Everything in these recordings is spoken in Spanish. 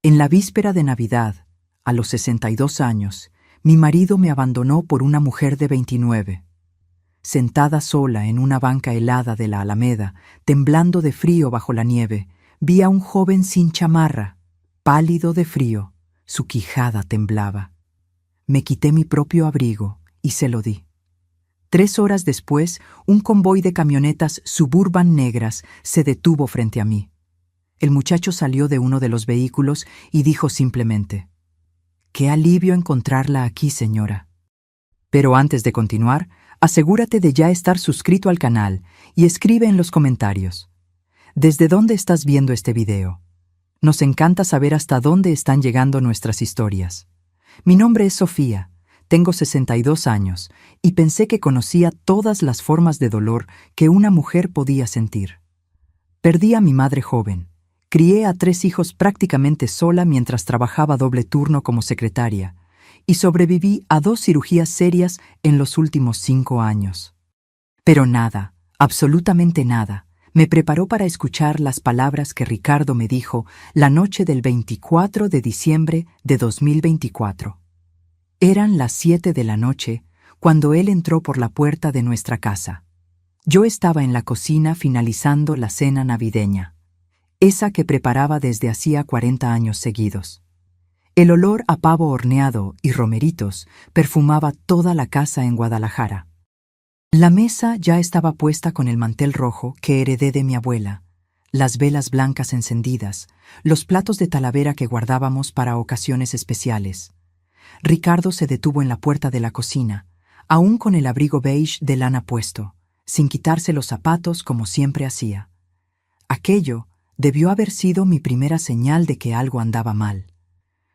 En la víspera de Navidad, a los 62 años, mi marido me abandonó por una mujer de 29. Sentada sola en una banca helada de la Alameda, temblando de frío bajo la nieve, vi a un joven sin chamarra, pálido de frío, su quijada temblaba. Me quité mi propio abrigo y se lo di. 3 horas después, un convoy de camionetas Suburban negras se detuvo frente a mí. El muchacho salió de uno de los vehículos y dijo simplemente: «Qué alivio encontrarla aquí, señora». Pero antes de continuar, asegúrate de ya estar suscrito al canal y escribe en los comentarios: ¿desde dónde estás viendo este video? Nos encanta saber hasta dónde están llegando nuestras historias. Mi nombre es Sofía, tengo 62 años y pensé que conocía todas las formas de dolor que una mujer podía sentir. Perdí a mi madre joven. Crié a 3 hijos prácticamente sola mientras trabajaba doble turno como secretaria y sobreviví a 2 cirugías serias en los últimos 5 años. Pero nada, absolutamente nada, me preparó para escuchar las palabras que Ricardo me dijo la noche del 24 de diciembre de 2024. Eran las 7 de la noche cuando él entró por la puerta de nuestra casa. Yo estaba en la cocina finalizando la cena navideña, esa que preparaba desde hacía 40 años seguidos. El olor a pavo horneado y romeritos perfumaba toda la casa en Guadalajara. La mesa ya estaba puesta con el mantel rojo que heredé de mi abuela, las velas blancas encendidas, los platos de talavera que guardábamos para ocasiones especiales. Ricardo se detuvo en la puerta de la cocina, aún con el abrigo beige de lana puesto, sin quitarse los zapatos como siempre hacía. Aquello debió haber sido mi primera señal de que algo andaba mal.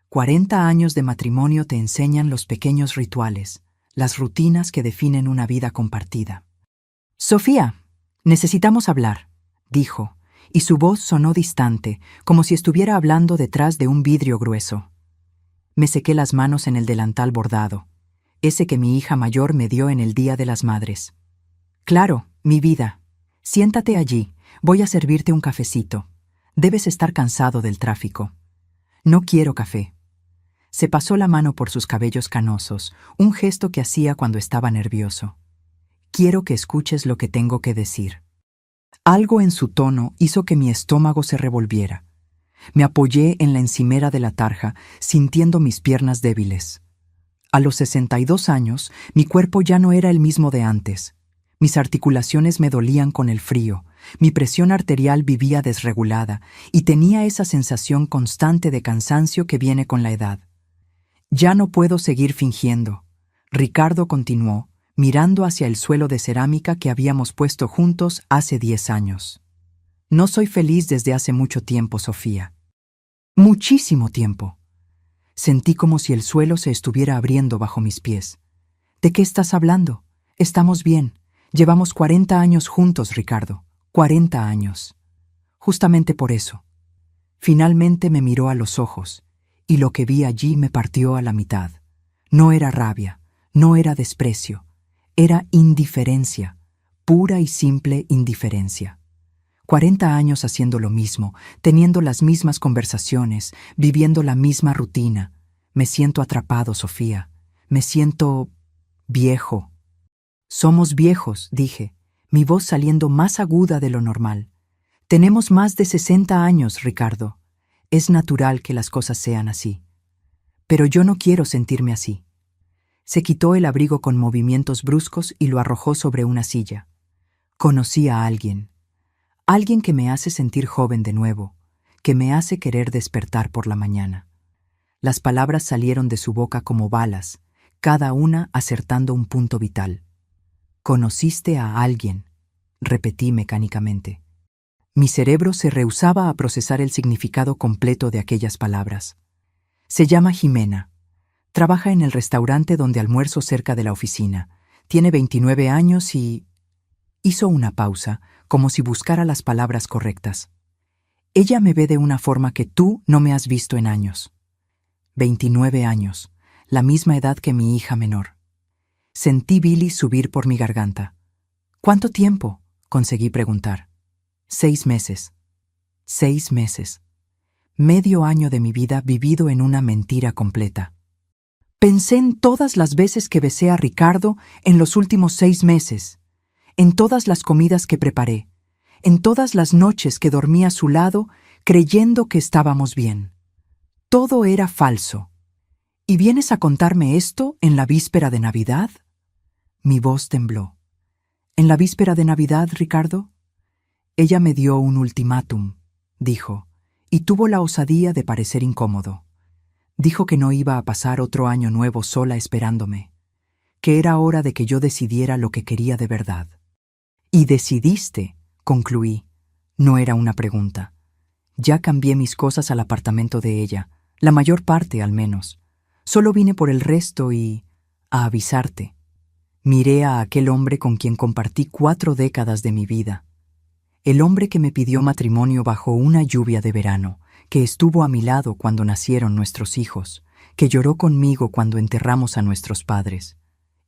40 años de matrimonio te enseñan los pequeños rituales, las rutinas que definen una vida compartida. «Sofía, necesitamos hablar», dijo, y su voz sonó distante, como si estuviera hablando detrás de un vidrio grueso. Me sequé las manos en el delantal bordado, ese que mi hija mayor me dio en el Día de las Madres. «Claro, mi vida. Siéntate allí, voy a servirte un cafecito. Debes estar cansado del tráfico». «No quiero café». Se pasó la mano por sus cabellos canosos, un gesto que hacía cuando estaba nervioso. «Quiero que escuches lo que tengo que decir». Algo en su tono hizo que mi estómago se revolviera. Me apoyé en la encimera de la tarja, sintiendo mis piernas débiles. A los 62 años, mi cuerpo ya no era el mismo de antes. Mis articulaciones me dolían con el frío, mi presión arterial vivía desregulada y tenía esa sensación constante de cansancio que viene con la edad. «Ya no puedo seguir fingiendo», Ricardo continuó, mirando hacia el suelo de cerámica que habíamos puesto juntos hace 10 años. «No soy feliz desde hace mucho tiempo, Sofía. Muchísimo tiempo». Sentí como si el suelo se estuviera abriendo bajo mis pies. «¿De qué estás hablando? Estamos bien. Llevamos 40 años juntos, Ricardo. 40 años. Justamente por eso». Finalmente me miró a los ojos, y lo que vi allí me partió a la mitad. No era rabia, no era desprecio, era indiferencia, pura y simple indiferencia. 40 años haciendo lo mismo, teniendo las mismas conversaciones, viviendo la misma rutina. Me siento atrapado, Sofía. Me siento viejo. «Somos viejos», dije, mi voz saliendo más aguda de lo normal. «Tenemos más de 60 años, Ricardo. Es natural que las cosas sean así. Pero yo no quiero sentirme así». Se quitó el abrigo con movimientos bruscos y lo arrojó sobre una silla. «Conocí a alguien. Alguien que me hace sentir joven de nuevo, que me hace querer despertar por la mañana». Las palabras salieron de su boca como balas, cada una acertando un punto vital. «Conociste a alguien», repetí mecánicamente. Mi cerebro se rehusaba a procesar el significado completo de aquellas palabras. «Se llama Jimena. Trabaja en el restaurante donde almuerzo cerca de la oficina. Tiene 29 años y...» Hizo una pausa, como si buscara las palabras correctas. «Ella me ve de una forma que tú no me has visto en años». 29 años, la misma edad que mi hija menor. Sentí bilis subir por mi garganta. «¿Cuánto tiempo?», conseguí preguntar. 6 meses. 6 meses. Medio año de mi vida vivido en una mentira completa. Pensé en todas las veces que besé a Ricardo en los últimos 6 meses, en todas las comidas que preparé, en todas las noches que dormí a su lado creyendo que estábamos bien. Todo era falso. ¿Y vienes a contarme esto en la víspera de Navidad? Mi voz tembló. ¿En la víspera de Navidad, Ricardo? Ella me dio un ultimátum, dijo, y tuvo la osadía de parecer incómodo. Dijo que no iba a pasar otro año nuevo sola esperándome, que era hora de que yo decidiera lo que quería de verdad. Y decidiste, concluí. No era una pregunta. Ya cambié mis cosas al apartamento de ella, la mayor parte al menos. Solo vine por el resto y a avisarte. Miré a aquel hombre con quien compartí 4 décadas de mi vida. El hombre que me pidió matrimonio bajo una lluvia de verano, que estuvo a mi lado cuando nacieron nuestros hijos, que lloró conmigo cuando enterramos a nuestros padres.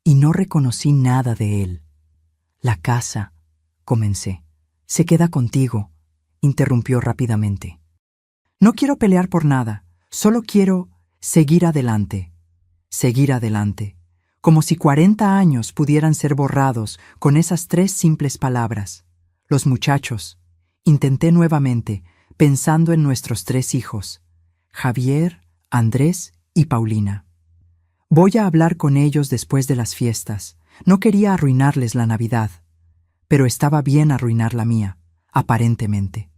Y no reconocí nada de él. La casa, comencé. Se queda contigo, interrumpió rápidamente. No quiero pelear por nada, solo quiero seguir adelante. Seguir adelante. Como si 40 años pudieran ser borrados con esas 3 simples palabras. Los muchachos. Intenté nuevamente, pensando en nuestros 3 hijos, Javier, Andrés y Paulina. Voy a hablar con ellos después de las fiestas. No quería arruinarles la Navidad, pero estaba bien arruinar la mía, aparentemente.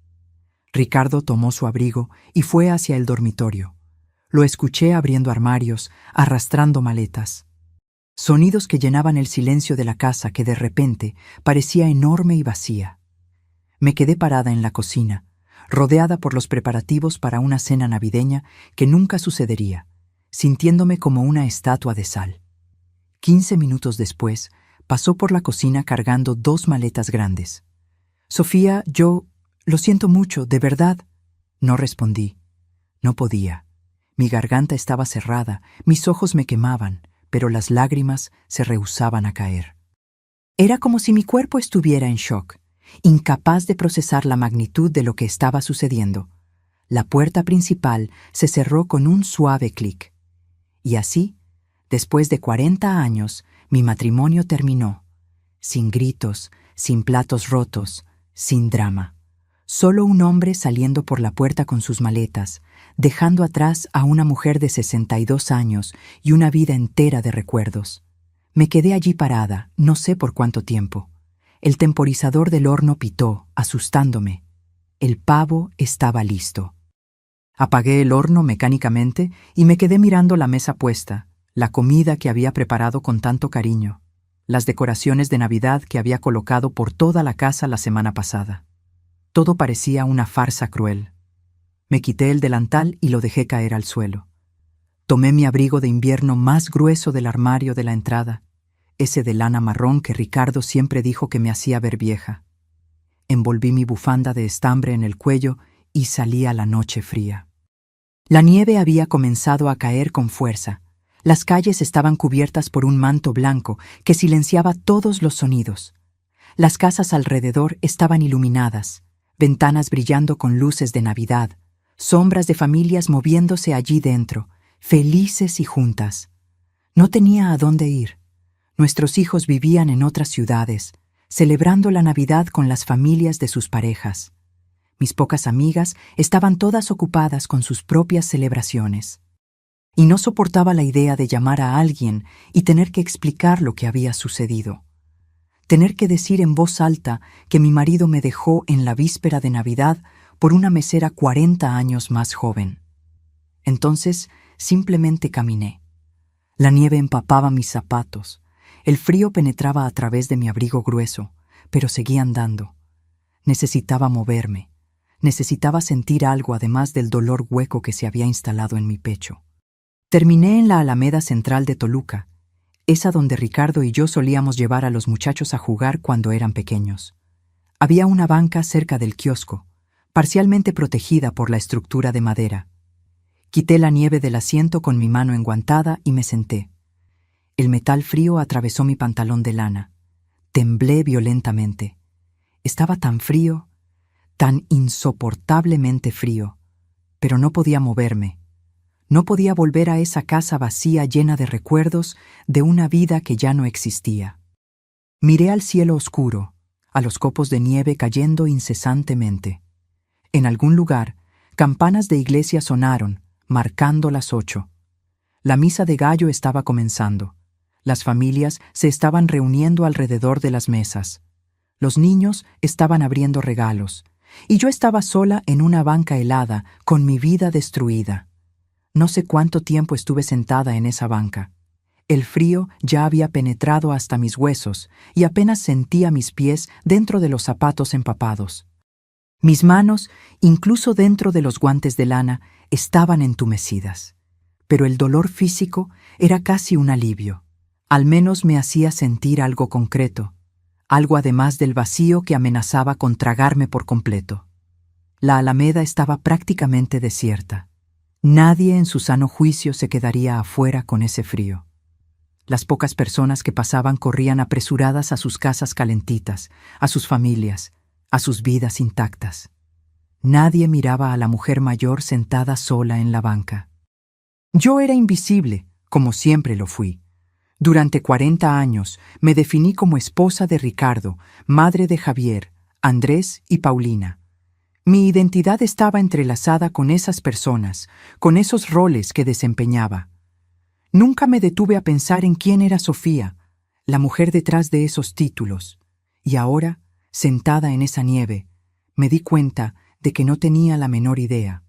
Ricardo tomó su abrigo y fue hacia el dormitorio. Lo escuché abriendo armarios, arrastrando maletas. Sonidos que llenaban el silencio de la casa que de repente parecía enorme y vacía. Me quedé parada en la cocina, rodeada por los preparativos para una cena navideña que nunca sucedería, sintiéndome como una estatua de sal. 15 minutos después, pasó por la cocina cargando 2 maletas grandes. Sofía, lo siento mucho, de verdad. No respondí. No podía. Mi garganta estaba cerrada, mis ojos me quemaban, pero las lágrimas se rehusaban a caer. Era como si mi cuerpo estuviera en shock, incapaz de procesar la magnitud de lo que estaba sucediendo. La puerta principal se cerró con un suave clic. Y así, después de 40 años, mi matrimonio terminó. Sin gritos, sin platos rotos, sin drama. Solo un hombre saliendo por la puerta con sus maletas, dejando atrás a una mujer de 62 años y una vida entera de recuerdos. Me quedé allí parada, no sé por cuánto tiempo. El temporizador del horno pitó, asustándome. El pavo estaba listo. Apagué el horno mecánicamente y me quedé mirando la mesa puesta, la comida que había preparado con tanto cariño, las decoraciones de Navidad que había colocado por toda la casa la semana pasada. Todo parecía una farsa cruel. Me quité el delantal y lo dejé caer al suelo. Tomé mi abrigo de invierno más grueso del armario de la entrada, ese de lana marrón que Ricardo siempre dijo que me hacía ver vieja. Envolví mi bufanda de estambre en el cuello y salí a la noche fría. La nieve había comenzado a caer con fuerza. Las calles estaban cubiertas por un manto blanco que silenciaba todos los sonidos. Las casas alrededor estaban iluminadas, ventanas brillando con luces de Navidad, sombras de familias moviéndose allí dentro, felices y juntas. No tenía a dónde ir. Nuestros hijos vivían en otras ciudades, celebrando la Navidad con las familias de sus parejas. Mis pocas amigas estaban todas ocupadas con sus propias celebraciones. Y no soportaba la idea de llamar a alguien y tener que explicar lo que había sucedido. Tener que decir en voz alta que mi marido me dejó en la víspera de Navidad por una mesera 40 años más joven. Entonces simplemente caminé. La nieve empapaba mis zapatos. El frío penetraba a través de mi abrigo grueso, pero seguí andando. Necesitaba moverme. Necesitaba sentir algo además del dolor hueco que se había instalado en mi pecho. Terminé en la Alameda Central de Toluca, esa donde Ricardo y yo solíamos llevar a los muchachos a jugar cuando eran pequeños. Había una banca cerca del kiosco, parcialmente protegida por la estructura de madera. Quité la nieve del asiento con mi mano enguantada y me senté. El metal frío atravesó mi pantalón de lana. Temblé violentamente. Estaba tan frío, tan insoportablemente frío. pero no podía moverme. No podía volver a esa casa vacía llena de recuerdos de una vida que ya no existía. Miré al cielo oscuro, a los copos de nieve cayendo incesantemente. En algún lugar, campanas de iglesia sonaron, marcando las 8. La misa de gallo estaba comenzando. Las familias se estaban reuniendo alrededor de las mesas. Los niños estaban abriendo regalos, y yo estaba sola en una banca helada, con mi vida destruida. No sé cuánto tiempo estuve sentada en esa banca. El frío ya había penetrado hasta mis huesos y apenas sentía mis pies dentro de los zapatos empapados. Mis manos, incluso dentro de los guantes de lana, estaban entumecidas. Pero el dolor físico era casi un alivio. Al menos me hacía sentir algo concreto, algo además del vacío que amenazaba con tragarme por completo. La Alameda estaba prácticamente desierta. Nadie en su sano juicio se quedaría afuera con ese frío. Las pocas personas que pasaban corrían apresuradas a sus casas calentitas, a sus familias, a sus vidas intactas. Nadie miraba a la mujer mayor sentada sola en la banca. Yo era invisible, como siempre lo fui. Durante 40 años me definí como esposa de Ricardo, madre de Javier, Andrés y Paulina. Mi identidad estaba entrelazada con esas personas, con esos roles que desempeñaba. Nunca me detuve a pensar en quién era Sofía, la mujer detrás de esos títulos. Y ahora, sentada en esa nieve, me di cuenta de que no tenía la menor idea.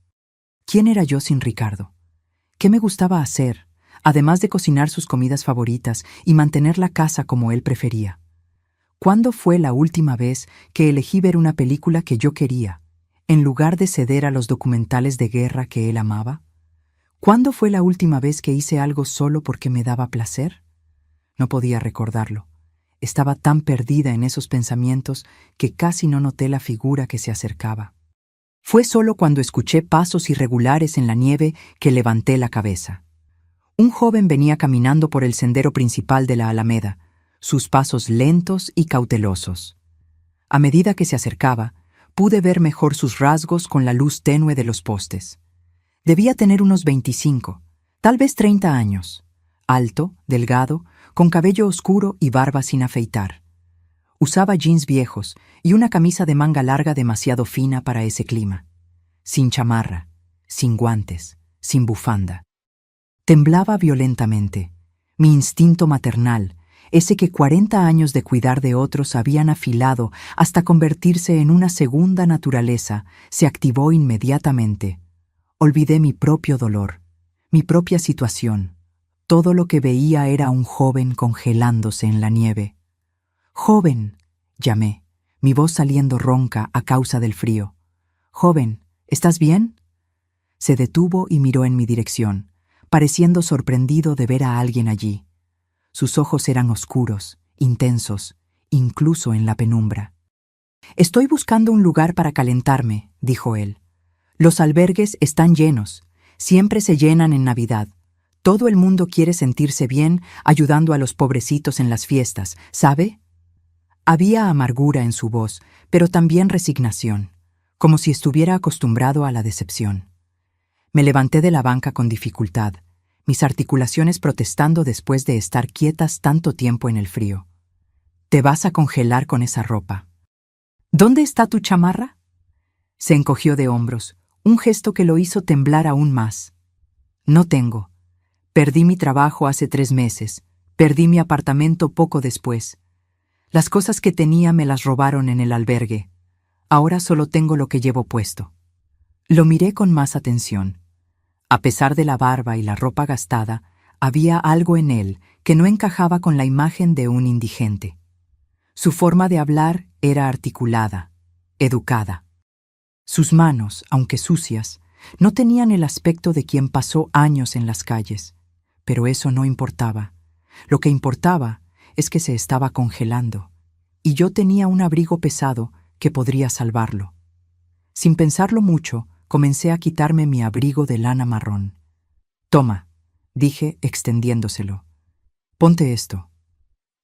¿Quién era yo sin Ricardo? ¿Qué me gustaba hacer, además de cocinar sus comidas favoritas y mantener la casa como él prefería? ¿Cuándo fue la última vez que elegí ver una película que yo quería, en lugar de ceder a los documentales de guerra que él amaba? ¿Cuándo fue la última vez que hice algo solo porque me daba placer? No podía recordarlo. Estaba tan perdida en esos pensamientos que casi no noté la figura que se acercaba. Fue solo cuando escuché pasos irregulares en la nieve que levanté la cabeza. Un joven venía caminando por el sendero principal de la Alameda, sus pasos lentos y cautelosos. A medida que se acercaba, pude ver mejor sus rasgos con la luz tenue de los postes. Debía tener unos 25, tal vez 30 años. Alto, delgado, con cabello oscuro y barba sin afeitar. Usaba jeans viejos y una camisa de manga larga demasiado fina para ese clima. Sin chamarra, sin guantes, sin bufanda. Temblaba violentamente. Mi instinto maternal, ese que 40 años de cuidar de otros habían afilado hasta convertirse en una segunda naturaleza, se activó inmediatamente. Olvidé mi propio dolor, mi propia situación. Todo lo que veía era un joven congelándose en la nieve. «Joven», llamé, mi voz saliendo ronca a causa del frío. «Joven, ¿estás bien?» Se detuvo y miró en mi dirección, pareciendo sorprendido de ver a alguien allí. Sus ojos eran oscuros, intensos, incluso en la penumbra. «Estoy buscando un lugar para calentarme», dijo él. «Los albergues están llenos, siempre se llenan en Navidad. Todo el mundo quiere sentirse bien ayudando a los pobrecitos en las fiestas, ¿sabe?» Había amargura en su voz, pero también resignación, como si estuviera acostumbrado a la decepción. Me levanté de la banca con dificultad, mis articulaciones protestando después de estar quietas tanto tiempo en el frío. «Te vas a congelar con esa ropa». «¿Dónde está tu chamarra?» Se encogió de hombros, un gesto que lo hizo temblar aún más. «No tengo. Perdí mi trabajo hace 3 meses. Perdí mi apartamento poco después. Las cosas que tenía me las robaron en el albergue. Ahora solo tengo lo que llevo puesto». Lo miré con más atención. A pesar de la barba y la ropa gastada, había algo en él que no encajaba con la imagen de un indigente. Su forma de hablar era articulada, educada. Sus manos, aunque sucias, no tenían el aspecto de quien pasó años en las calles. Pero eso no importaba. Lo que importaba es que se estaba congelando, y yo tenía un abrigo pesado que podría salvarlo. Sin pensarlo mucho, comencé a quitarme mi abrigo de lana marrón. «Toma», dije extendiéndoselo. «Ponte esto».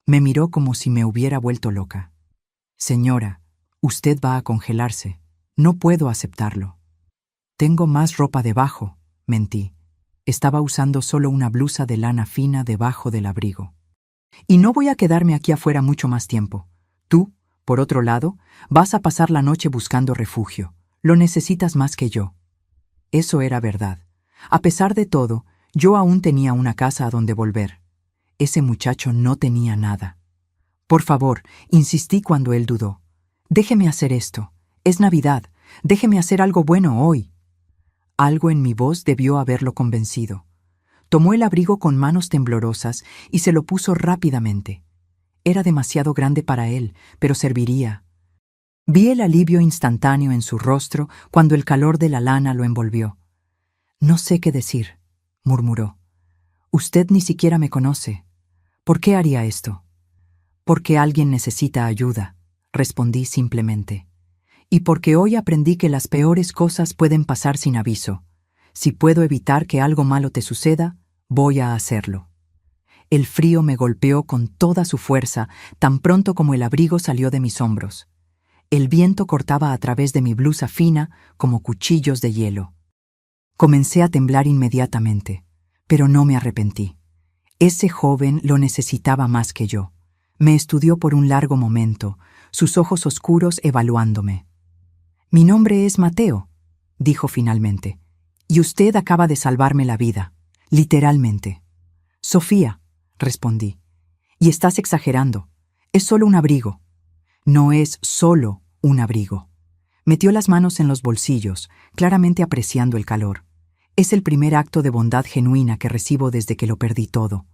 Me miró como si me hubiera vuelto loca. «Señora, usted va a congelarse. No puedo aceptarlo». Tengo más ropa debajo, mentí. Estaba usando solo una blusa de lana fina debajo del abrigo. Y no voy a quedarme aquí afuera mucho más tiempo. Tú, por otro lado, vas a pasar la noche buscando refugio. Lo necesitas más que yo. Eso era verdad. A pesar de todo, yo aún tenía una casa a donde volver. Ese muchacho no tenía nada. Por favor, insistí cuando él dudó. Déjeme hacer esto. Es Navidad. Déjeme hacer algo bueno hoy. Algo en mi voz debió haberlo convencido. Tomó el abrigo con manos temblorosas y se lo puso rápidamente. Era demasiado grande para él, pero serviría. Vi el alivio instantáneo en su rostro cuando el calor de la lana lo envolvió. No sé qué decir, murmuró. Usted ni siquiera me conoce. ¿Por qué haría esto? Porque alguien necesita ayuda, respondí simplemente. Y porque hoy aprendí que las peores cosas pueden pasar sin aviso. Si puedo evitar que algo malo te suceda, voy a hacerlo. El frío me golpeó con toda su fuerza tan pronto como el abrigo salió de mis hombros. El viento cortaba a través de mi blusa fina como cuchillos de hielo. Comencé a temblar inmediatamente, pero no me arrepentí. Ese joven lo necesitaba más que yo. Me estudió por un largo momento, sus ojos oscuros evaluándome. «Mi nombre es Mateo», dijo finalmente, «y usted acaba de salvarme la vida, literalmente». «Sofía», respondí, «y estás exagerando. Es solo un abrigo». «No es solo un abrigo». Metió las manos en los bolsillos, claramente apreciando el calor. «Es el primer acto de bondad genuina que recibo desde que lo perdí todo.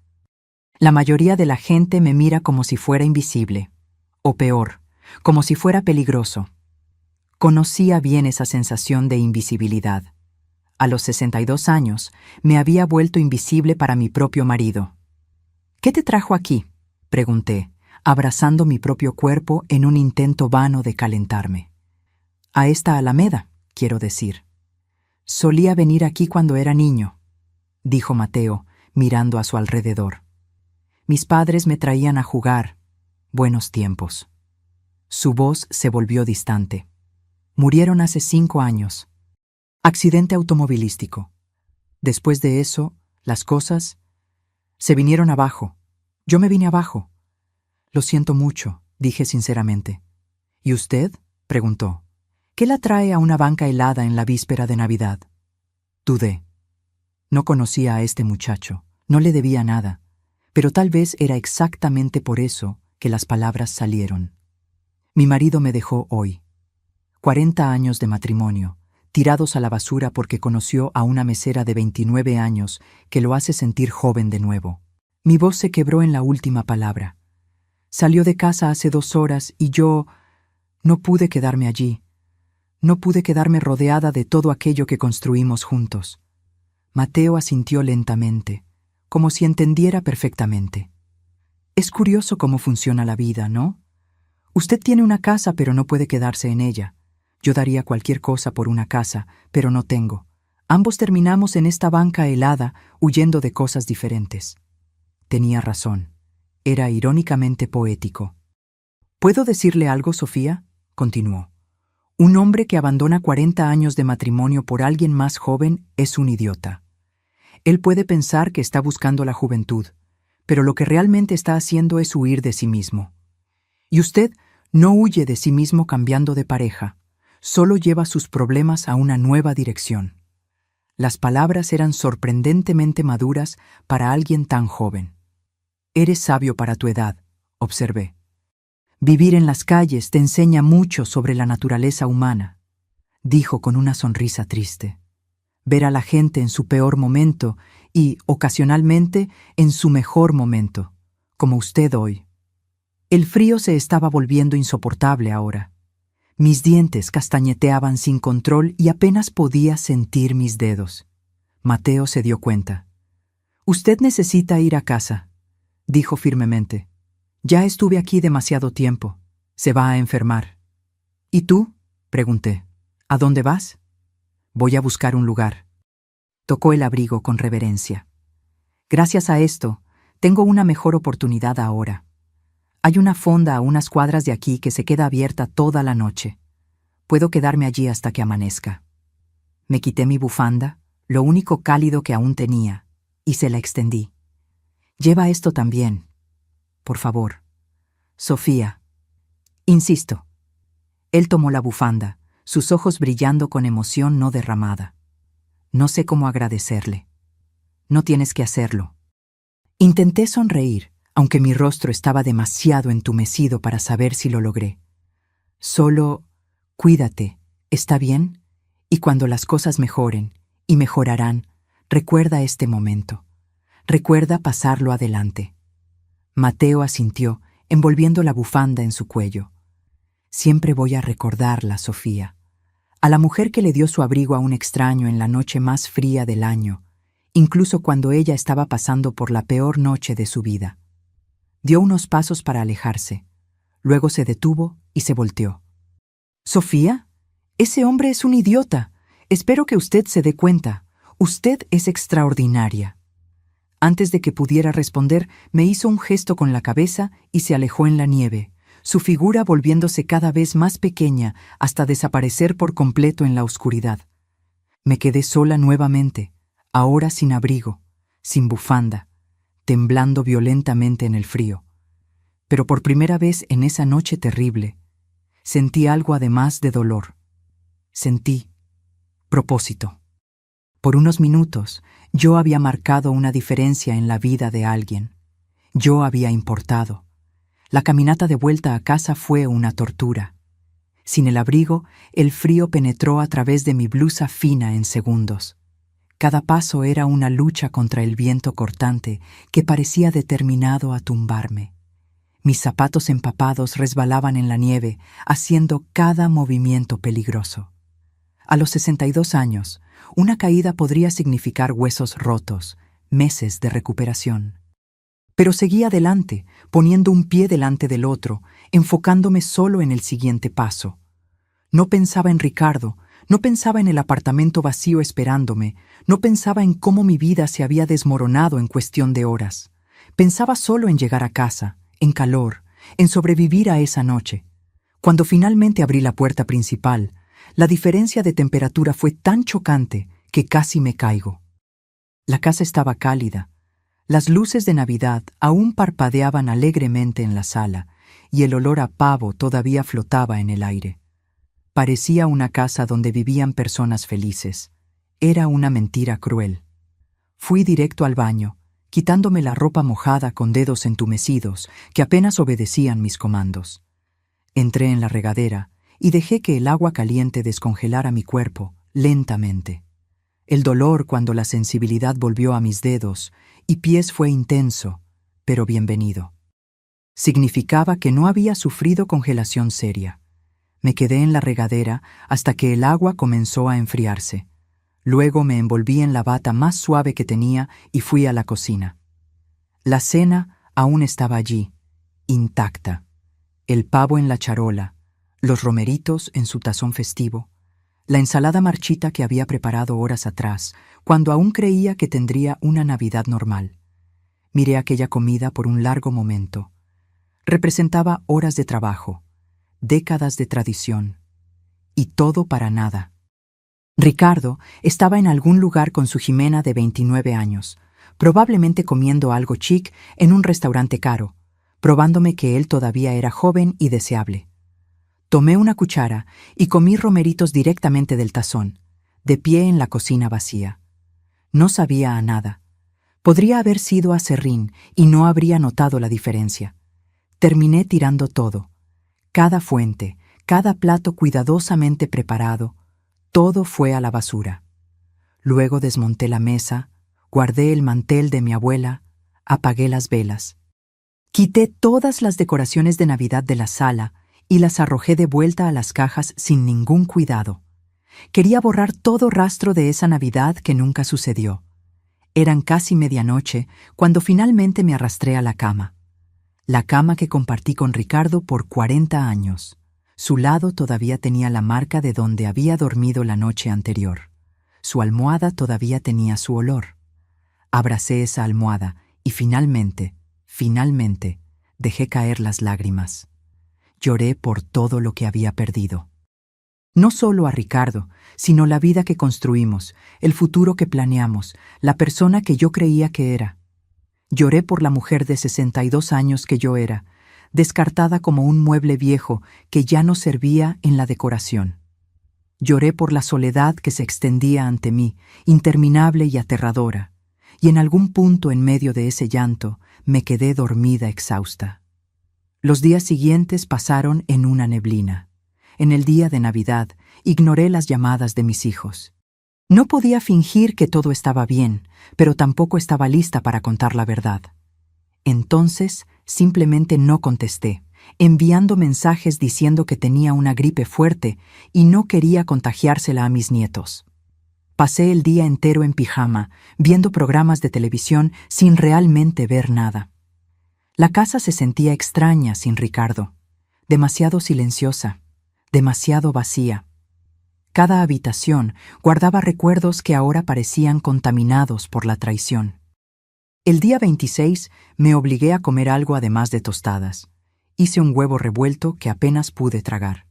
La mayoría de la gente me mira como si fuera invisible, o peor, como si fuera peligroso». Conocía bien esa sensación de invisibilidad. A los 62 años, me había vuelto invisible para mi propio marido. «¿Qué te trajo aquí?», pregunté, abrazando mi propio cuerpo en un intento vano de calentarme. «A esta alameda, quiero decir». «Solía venir aquí cuando era niño», dijo Mateo, mirando a su alrededor. «Mis padres me traían a jugar. Buenos tiempos». Su voz se volvió distante. «Murieron hace 5 años. Accidente automovilístico. Después de eso, las cosas se vinieron abajo. Yo me vine abajo». «Lo siento mucho», dije sinceramente. «¿Y usted?», preguntó. «¿Qué la trae a una banca helada en la víspera de Navidad?» Dudé. No conocía a este muchacho, no le debía nada, pero tal vez era exactamente por eso que las palabras salieron. «Mi marido me dejó hoy. 40 años de matrimonio, tirados a la basura porque conoció a una mesera de 29 años que lo hace sentir joven de nuevo». Mi voz se quebró en la última palabra. «Salió de casa hace 2 horas y yo no pude quedarme allí. No pude quedarme rodeada de todo aquello que construimos juntos». Mateo asintió lentamente, como si entendiera perfectamente. «Es curioso cómo funciona la vida, ¿no? Usted tiene una casa pero no puede quedarse en ella. Yo daría cualquier cosa por una casa, pero no tengo. Ambos terminamos en esta banca helada, huyendo de cosas diferentes». Tenía razón. Era irónicamente poético. «¿Puedo decirle algo, Sofía?», continuó. «Un hombre que abandona 40 años de matrimonio por alguien más joven es un idiota. Él puede pensar que está buscando la juventud, pero lo que realmente está haciendo es huir de sí mismo. Y usted no huye de sí mismo cambiando de pareja, solo lleva sus problemas a una nueva dirección». Las palabras eran sorprendentemente maduras para alguien tan joven. «Eres sabio para tu edad», observé. «Vivir en las calles te enseña mucho sobre la naturaleza humana», dijo con una sonrisa triste. «Ver a la gente en su peor momento y, ocasionalmente, en su mejor momento, como usted hoy». El frío se estaba volviendo insoportable ahora. Mis dientes castañeteaban sin control y apenas podía sentir mis dedos. Mateo se dio cuenta. «Usted necesita ir a casa», dijo firmemente. «Ya estuve aquí demasiado tiempo. Se va a enfermar». «¿Y tú?», pregunté. «¿A dónde vas?» «Voy a buscar un lugar». Tocó el abrigo con reverencia. «Gracias a esto, tengo una mejor oportunidad ahora. Hay una fonda a unas cuadras de aquí que se queda abierta toda la noche. Puedo quedarme allí hasta que amanezca». Me quité mi bufanda, lo único cálido que aún tenía, y se la extendí. Lleva esto también, por favor. Sofía. Insisto. Él tomó la bufanda, sus ojos brillando con emoción no derramada. No sé cómo agradecerle. No tienes que hacerlo. Intenté sonreír, aunque mi rostro estaba demasiado entumecido para saber si lo logré. Solo, cuídate, ¿está bien? Y cuando las cosas mejoren, y mejorarán, recuerda este momento. Recuerda pasarlo adelante. Mateo asintió, envolviendo la bufanda en su cuello. Siempre voy a recordarla, Sofía. A la mujer que le dio su abrigo a un extraño en la noche más fría del año, incluso cuando ella estaba pasando por la peor noche de su vida. Dio unos pasos para alejarse. Luego se detuvo y se volteó. «¿Sofía? Ese hombre es un idiota. Espero que usted se dé cuenta. Usted es extraordinaria». Antes de que pudiera responder, me hizo un gesto con la cabeza y se alejó en la nieve, su figura volviéndose cada vez más pequeña hasta desaparecer por completo en la oscuridad. Me quedé sola nuevamente, ahora sin abrigo, sin bufanda, temblando violentamente en el frío. Pero por primera vez en esa noche terrible, sentí algo además de dolor. Sentí propósito. Por unos minutos, yo había marcado una diferencia en la vida de alguien. Yo había importado. La caminata de vuelta a casa fue una tortura. Sin el abrigo, el frío penetró a través de mi blusa fina en segundos. Cada paso era una lucha contra el viento cortante que parecía determinado a tumbarme. Mis zapatos empapados resbalaban en la nieve, haciendo cada movimiento peligroso. A los 62 años, una caída podría significar huesos rotos, meses de recuperación. Pero seguí adelante, poniendo un pie delante del otro, enfocándome solo en el siguiente paso. No pensaba en Ricardo, no pensaba en el apartamento vacío esperándome, no pensaba en cómo mi vida se había desmoronado en cuestión de horas. Pensaba solo en llegar a casa, en calor, en sobrevivir a esa noche. Cuando finalmente abrí la puerta principal, la diferencia de temperatura fue tan chocante que casi me caigo. La casa estaba cálida. Las luces de Navidad aún parpadeaban alegremente en la sala y el olor a pavo todavía flotaba en el aire. Parecía una casa donde vivían personas felices. Era una mentira cruel. Fui directo al baño, quitándome la ropa mojada con dedos entumecidos que apenas obedecían mis comandos. Entré en la regadera y dejé que el agua caliente descongelara mi cuerpo lentamente. El dolor cuando la sensibilidad volvió a mis dedos y pies fue intenso, pero bienvenido. Significaba que no había sufrido congelación seria. Me quedé en la regadera hasta que el agua comenzó a enfriarse. Luego me envolví en la bata más suave que tenía y fui a la cocina. La cena aún estaba allí, intacta. El pavo en la charola, los romeritos en su tazón festivo, la ensalada marchita que había preparado horas atrás, cuando aún creía que tendría una Navidad normal. Miré aquella comida por un largo momento. Representaba horas de trabajo, décadas de tradición, y todo para nada. Ricardo estaba en algún lugar con su Jimena de 29 años, probablemente comiendo algo chic en un restaurante caro, probándome que él todavía era joven y deseable. Tomé una cuchara y comí romeritos directamente del tazón, de pie en la cocina vacía. No sabía a nada. Podría haber sido aserrín y no habría notado la diferencia. Terminé tirando todo. Cada fuente, cada plato cuidadosamente preparado, todo fue a la basura. Luego desmonté la mesa, guardé el mantel de mi abuela, apagué las velas. Quité todas las decoraciones de Navidad de la sala y las arrojé de vuelta a las cajas sin ningún cuidado. Quería borrar todo rastro de esa Navidad que nunca sucedió. Eran casi medianoche cuando finalmente me arrastré a la cama. La cama que compartí con Ricardo por 40 años. Su lado todavía tenía la marca de donde había dormido la noche anterior. Su almohada todavía tenía su olor. Abracé esa almohada y finalmente, dejé caer las lágrimas. Lloré por todo lo que había perdido. No solo a Ricardo, sino la vida que construimos, el futuro que planeamos, la persona que yo creía que era. Lloré por la mujer de 62 años que yo era, descartada como un mueble viejo que ya no servía en la decoración. Lloré por la soledad que se extendía ante mí, interminable y aterradora, y en algún punto en medio de ese llanto me quedé dormida exhausta. Los días siguientes pasaron en una neblina. En el día de Navidad ignoré las llamadas de mis hijos. No podía fingir que todo estaba bien, pero tampoco estaba lista para contar la verdad. Entonces, simplemente no contesté, enviando mensajes diciendo que tenía una gripe fuerte y no quería contagiársela a mis nietos. Pasé el día entero en pijama, viendo programas de televisión sin realmente ver nada. La casa se sentía extraña sin Ricardo, demasiado silenciosa, demasiado vacía. Cada habitación guardaba recuerdos que ahora parecían contaminados por la traición. El día 26 me obligué a comer algo además de tostadas. Hice un huevo revuelto que apenas pude tragar.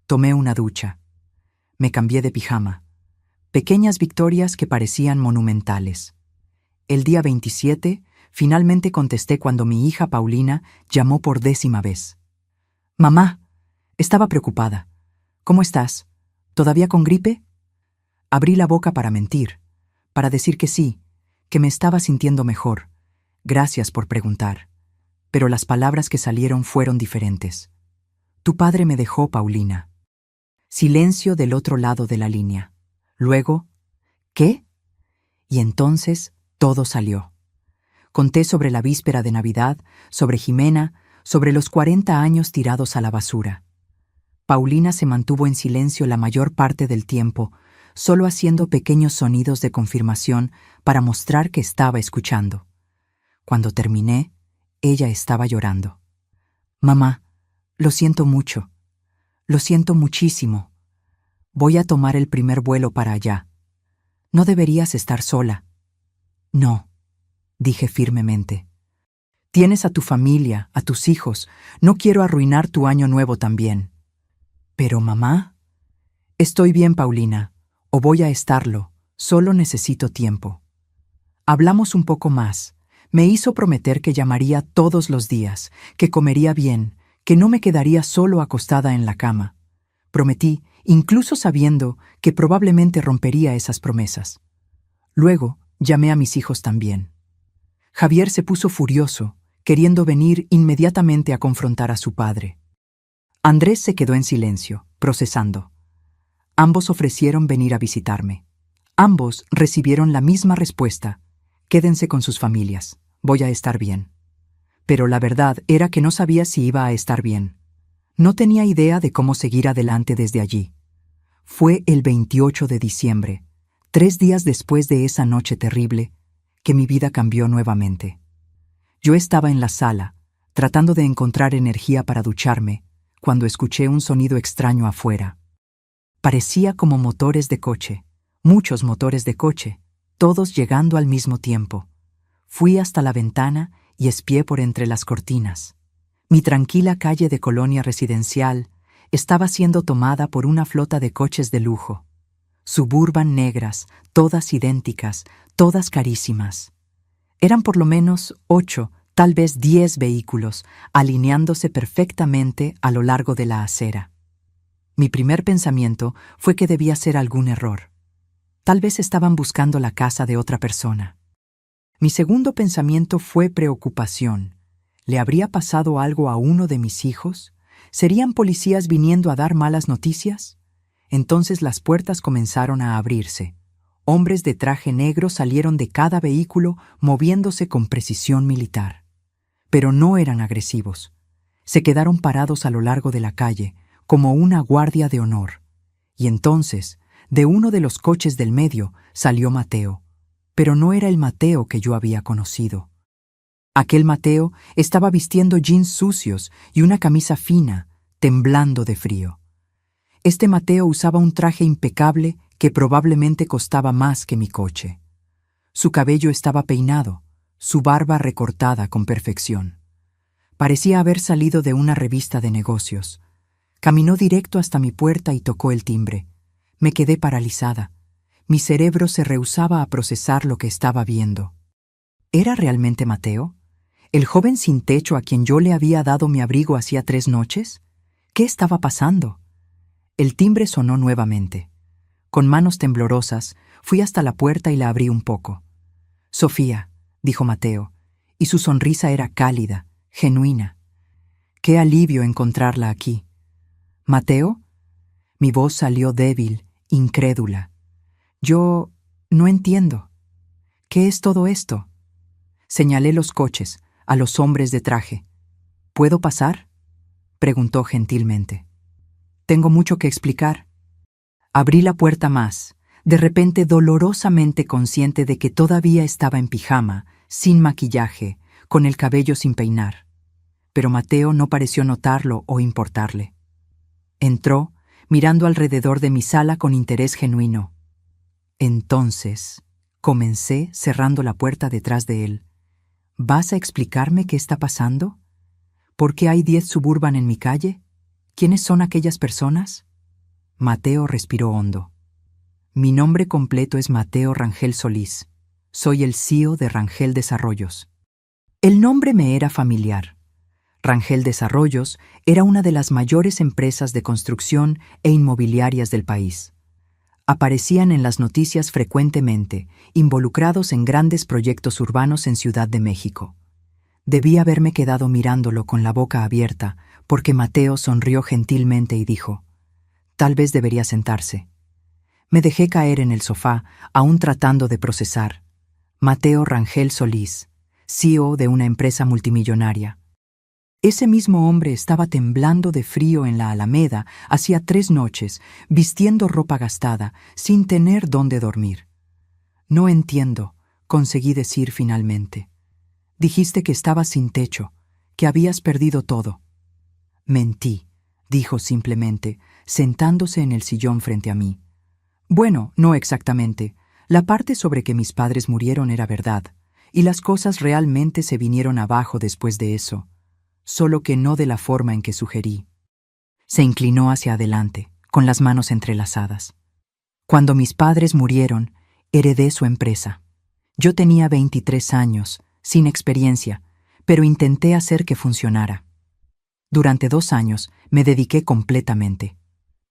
Tomé una ducha. Me cambié de pijama. Pequeñas victorias que parecían monumentales. El día 27 finalmente contesté cuando mi hija Paulina llamó por 10ª vez. «Mamá», estaba preocupada. «¿Cómo estás? ¿Todavía con gripe?» Abrí la boca para mentir, para decir que sí, que me estaba sintiendo mejor. Gracias por preguntar. Pero las palabras que salieron fueron diferentes. «Tu padre me dejó, Paulina». Silencio del otro lado de la línea. Luego, ¿qué? Y entonces todo salió. Conté sobre la víspera de Navidad, sobre Jimena, sobre los 40 años tirados a la basura. Paulina se mantuvo en silencio la mayor parte del tiempo, solo haciendo pequeños sonidos de confirmación para mostrar que estaba escuchando. Cuando terminé, ella estaba llorando. «Mamá, lo siento mucho. Lo siento muchísimo. Voy a tomar el primer vuelo para allá. No deberías estar sola». «No», dije firmemente. «Tienes a tu familia, a tus hijos. No quiero arruinar tu año nuevo también». «Pero, mamá...» «Estoy bien, Paulina, o voy a estarlo. Solo necesito tiempo». Hablamos un poco más. Me hizo prometer que llamaría todos los días, que comería bien, que no me quedaría solo acostada en la cama. Prometí, incluso sabiendo que probablemente rompería esas promesas. Luego, llamé a mis hijos también. Javier se puso furioso, queriendo venir inmediatamente a confrontar a su padre. Andrés se quedó en silencio, procesando. Ambos ofrecieron venir a visitarme. Ambos recibieron la misma respuesta: «Quédense con sus familias, voy a estar bien». Pero la verdad era que no sabía si iba a estar bien. No tenía idea de cómo seguir adelante desde allí. Fue el 28 de diciembre, 3 días después de esa noche terrible, que mi vida cambió nuevamente. Yo estaba en la sala, tratando de encontrar energía para ducharme, cuando escuché un sonido extraño afuera. Parecía como motores de coche, muchos motores de coche, todos llegando al mismo tiempo. Fui hasta la ventana y espié por entre las cortinas. Mi tranquila calle de colonia residencial estaba siendo tomada por una flota de coches de lujo. Suburban negras, todas idénticas, todas carísimas. Eran por lo menos 8, tal vez 10 vehículos, alineándose perfectamente a lo largo de la acera. Mi primer pensamiento fue que debía ser algún error. Tal vez estaban buscando la casa de otra persona. Mi segundo pensamiento fue preocupación. ¿Le habría pasado algo a uno de mis hijos? ¿Serían policías viniendo a dar malas noticias? Entonces las puertas comenzaron a abrirse. Hombres de traje negro salieron de cada vehículo moviéndose con precisión militar. Pero no eran agresivos. Se quedaron parados a lo largo de la calle, como una guardia de honor. Y entonces, de uno de los coches del medio, salió Mateo. Pero no era el Mateo que yo había conocido. Aquel Mateo estaba vistiendo jeans sucios y una camisa fina, temblando de frío. Este Mateo usaba un traje impecable que probablemente costaba más que mi coche. Su cabello estaba peinado, su barba recortada con perfección. Parecía haber salido de una revista de negocios. Caminó directo hasta mi puerta y tocó el timbre. Me quedé paralizada. Mi cerebro se rehusaba a procesar lo que estaba viendo. ¿Era realmente Mateo? ¿El joven sin techo a quien yo le había dado mi abrigo hacía 3 noches? ¿Qué estaba pasando? El timbre sonó nuevamente. Con manos temblorosas, fui hasta la puerta y la abrí un poco. «Sofía», dijo Mateo, y su sonrisa era cálida, genuina. «Qué alivio encontrarla aquí». «¿Mateo?» Mi voz salió débil, incrédula. «Yo no entiendo. ¿Qué es todo esto?» Señalé los coches, a los hombres de traje. «¿Puedo pasar?», preguntó gentilmente. «Tengo mucho que explicar». Abrí la puerta más, de repente dolorosamente consciente de que todavía estaba en pijama, sin maquillaje, con el cabello sin peinar. Pero Mateo no pareció notarlo o importarle. Entró, mirando alrededor de mi sala con interés genuino. Entonces, comencé cerrando la puerta detrás de él. «¿Vas a explicarme qué está pasando? ¿Por qué hay 10 Suburban en mi calle? ¿Quiénes son aquellas personas?» Mateo respiró hondo. «Mi nombre completo es Mateo Rangel Solís. Soy el CEO de Rangel Desarrollos». El nombre me era familiar. Rangel Desarrollos era una de las mayores empresas de construcción e inmobiliarias del país. Aparecían en las noticias frecuentemente, involucrados en grandes proyectos urbanos en Ciudad de México. Debí haberme quedado mirándolo con la boca abierta, porque Mateo sonrió gentilmente y dijo: «Tal vez debería sentarse». Me dejé caer en el sofá, aún tratando de procesar. Mateo Rangel Solís, CEO de una empresa multimillonaria. Ese mismo hombre estaba temblando de frío en la Alameda hacía 3 noches, vistiendo ropa gastada, sin tener dónde dormir. «No entiendo», conseguí decir finalmente. «Dijiste que estabas sin techo, que habías perdido todo». «Mentí», dijo simplemente, sentándose en el sillón frente a mí. «Bueno, no exactamente. La parte sobre que mis padres murieron era verdad, y las cosas realmente se vinieron abajo después de eso, solo que no de la forma en que sugerí». Se inclinó hacia adelante, con las manos entrelazadas. «Cuando mis padres murieron, heredé su empresa. Yo tenía 23 años, sin experiencia, pero intenté hacer que funcionara. Durante 2 años me dediqué completamente.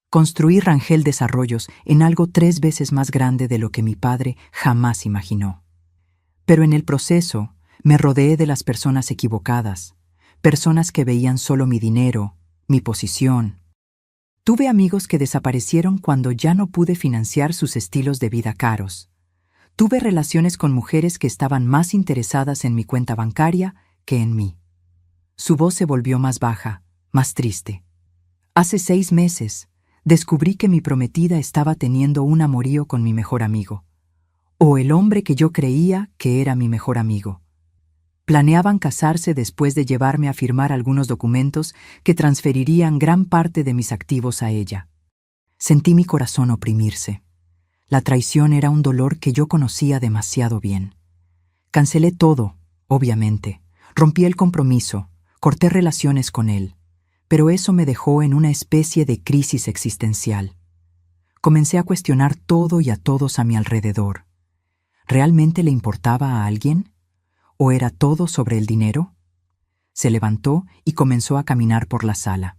Construí Rangel Desarrollos en algo 3 veces más grande de lo que mi padre jamás imaginó. Pero en el proceso me rodeé de las personas equivocadas, personas que veían solo mi dinero, mi posición. Tuve amigos que desaparecieron cuando ya no pude financiar sus estilos de vida caros. Tuve relaciones con mujeres que estaban más interesadas en mi cuenta bancaria que en mí». Su voz se volvió más baja, más triste. «Hace 6 meses, descubrí que mi prometida estaba teniendo un amorío con mi mejor amigo, o el hombre que yo creía que era mi mejor amigo. Planeaban casarse después de llevarme a firmar algunos documentos que transferirían gran parte de mis activos a ella. Sentí mi corazón oprimirse. La traición era un dolor que yo conocía demasiado bien. Cancelé todo, obviamente. Rompí el compromiso, corté relaciones con él, pero eso me dejó en una especie de crisis existencial. Comencé a cuestionar todo y a todos a mi alrededor. ¿Realmente le importaba a alguien? ¿O era todo sobre el dinero? Se levantó y comenzó a caminar por la sala.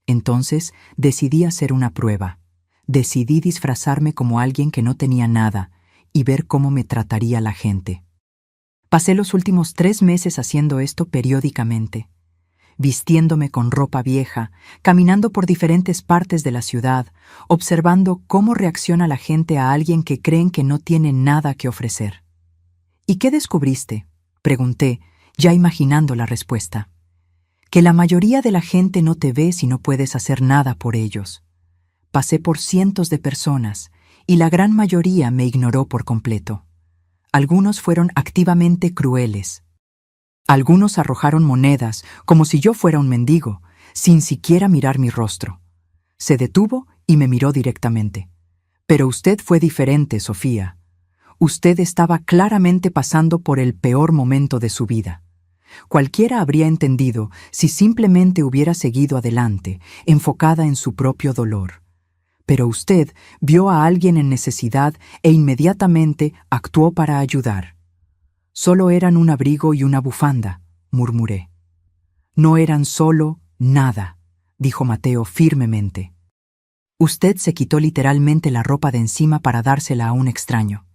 Entonces decidí hacer una prueba. Decidí disfrazarme como alguien que no tenía nada y ver cómo me trataría la gente. Pasé los últimos 3 meses haciendo esto periódicamente, vistiéndome con ropa vieja, caminando por diferentes partes de la ciudad, observando cómo reacciona la gente a alguien que creen que no tiene nada que ofrecer. «¿Y qué descubriste?», pregunté, ya imaginando la respuesta. «Que la mayoría de la gente no te ve si no puedes hacer nada por ellos. Pasé por cientos de personas y la gran mayoría me ignoró por completo. Algunos fueron activamente crueles. Algunos arrojaron monedas como si yo fuera un mendigo, sin siquiera mirar mi rostro. Se detuvo y me miró directamente. Pero usted fue diferente, Sofía. Usted estaba claramente pasando por el peor momento de su vida. Cualquiera habría entendido si simplemente hubiera seguido adelante, enfocada en su propio dolor. Pero usted vio a alguien en necesidad e inmediatamente actuó para ayudar. Solo eran un abrigo y una bufanda, murmuré. No eran solo nada, dijo Mateo firmemente. Usted se quitó literalmente la ropa de encima para dársela a un extraño,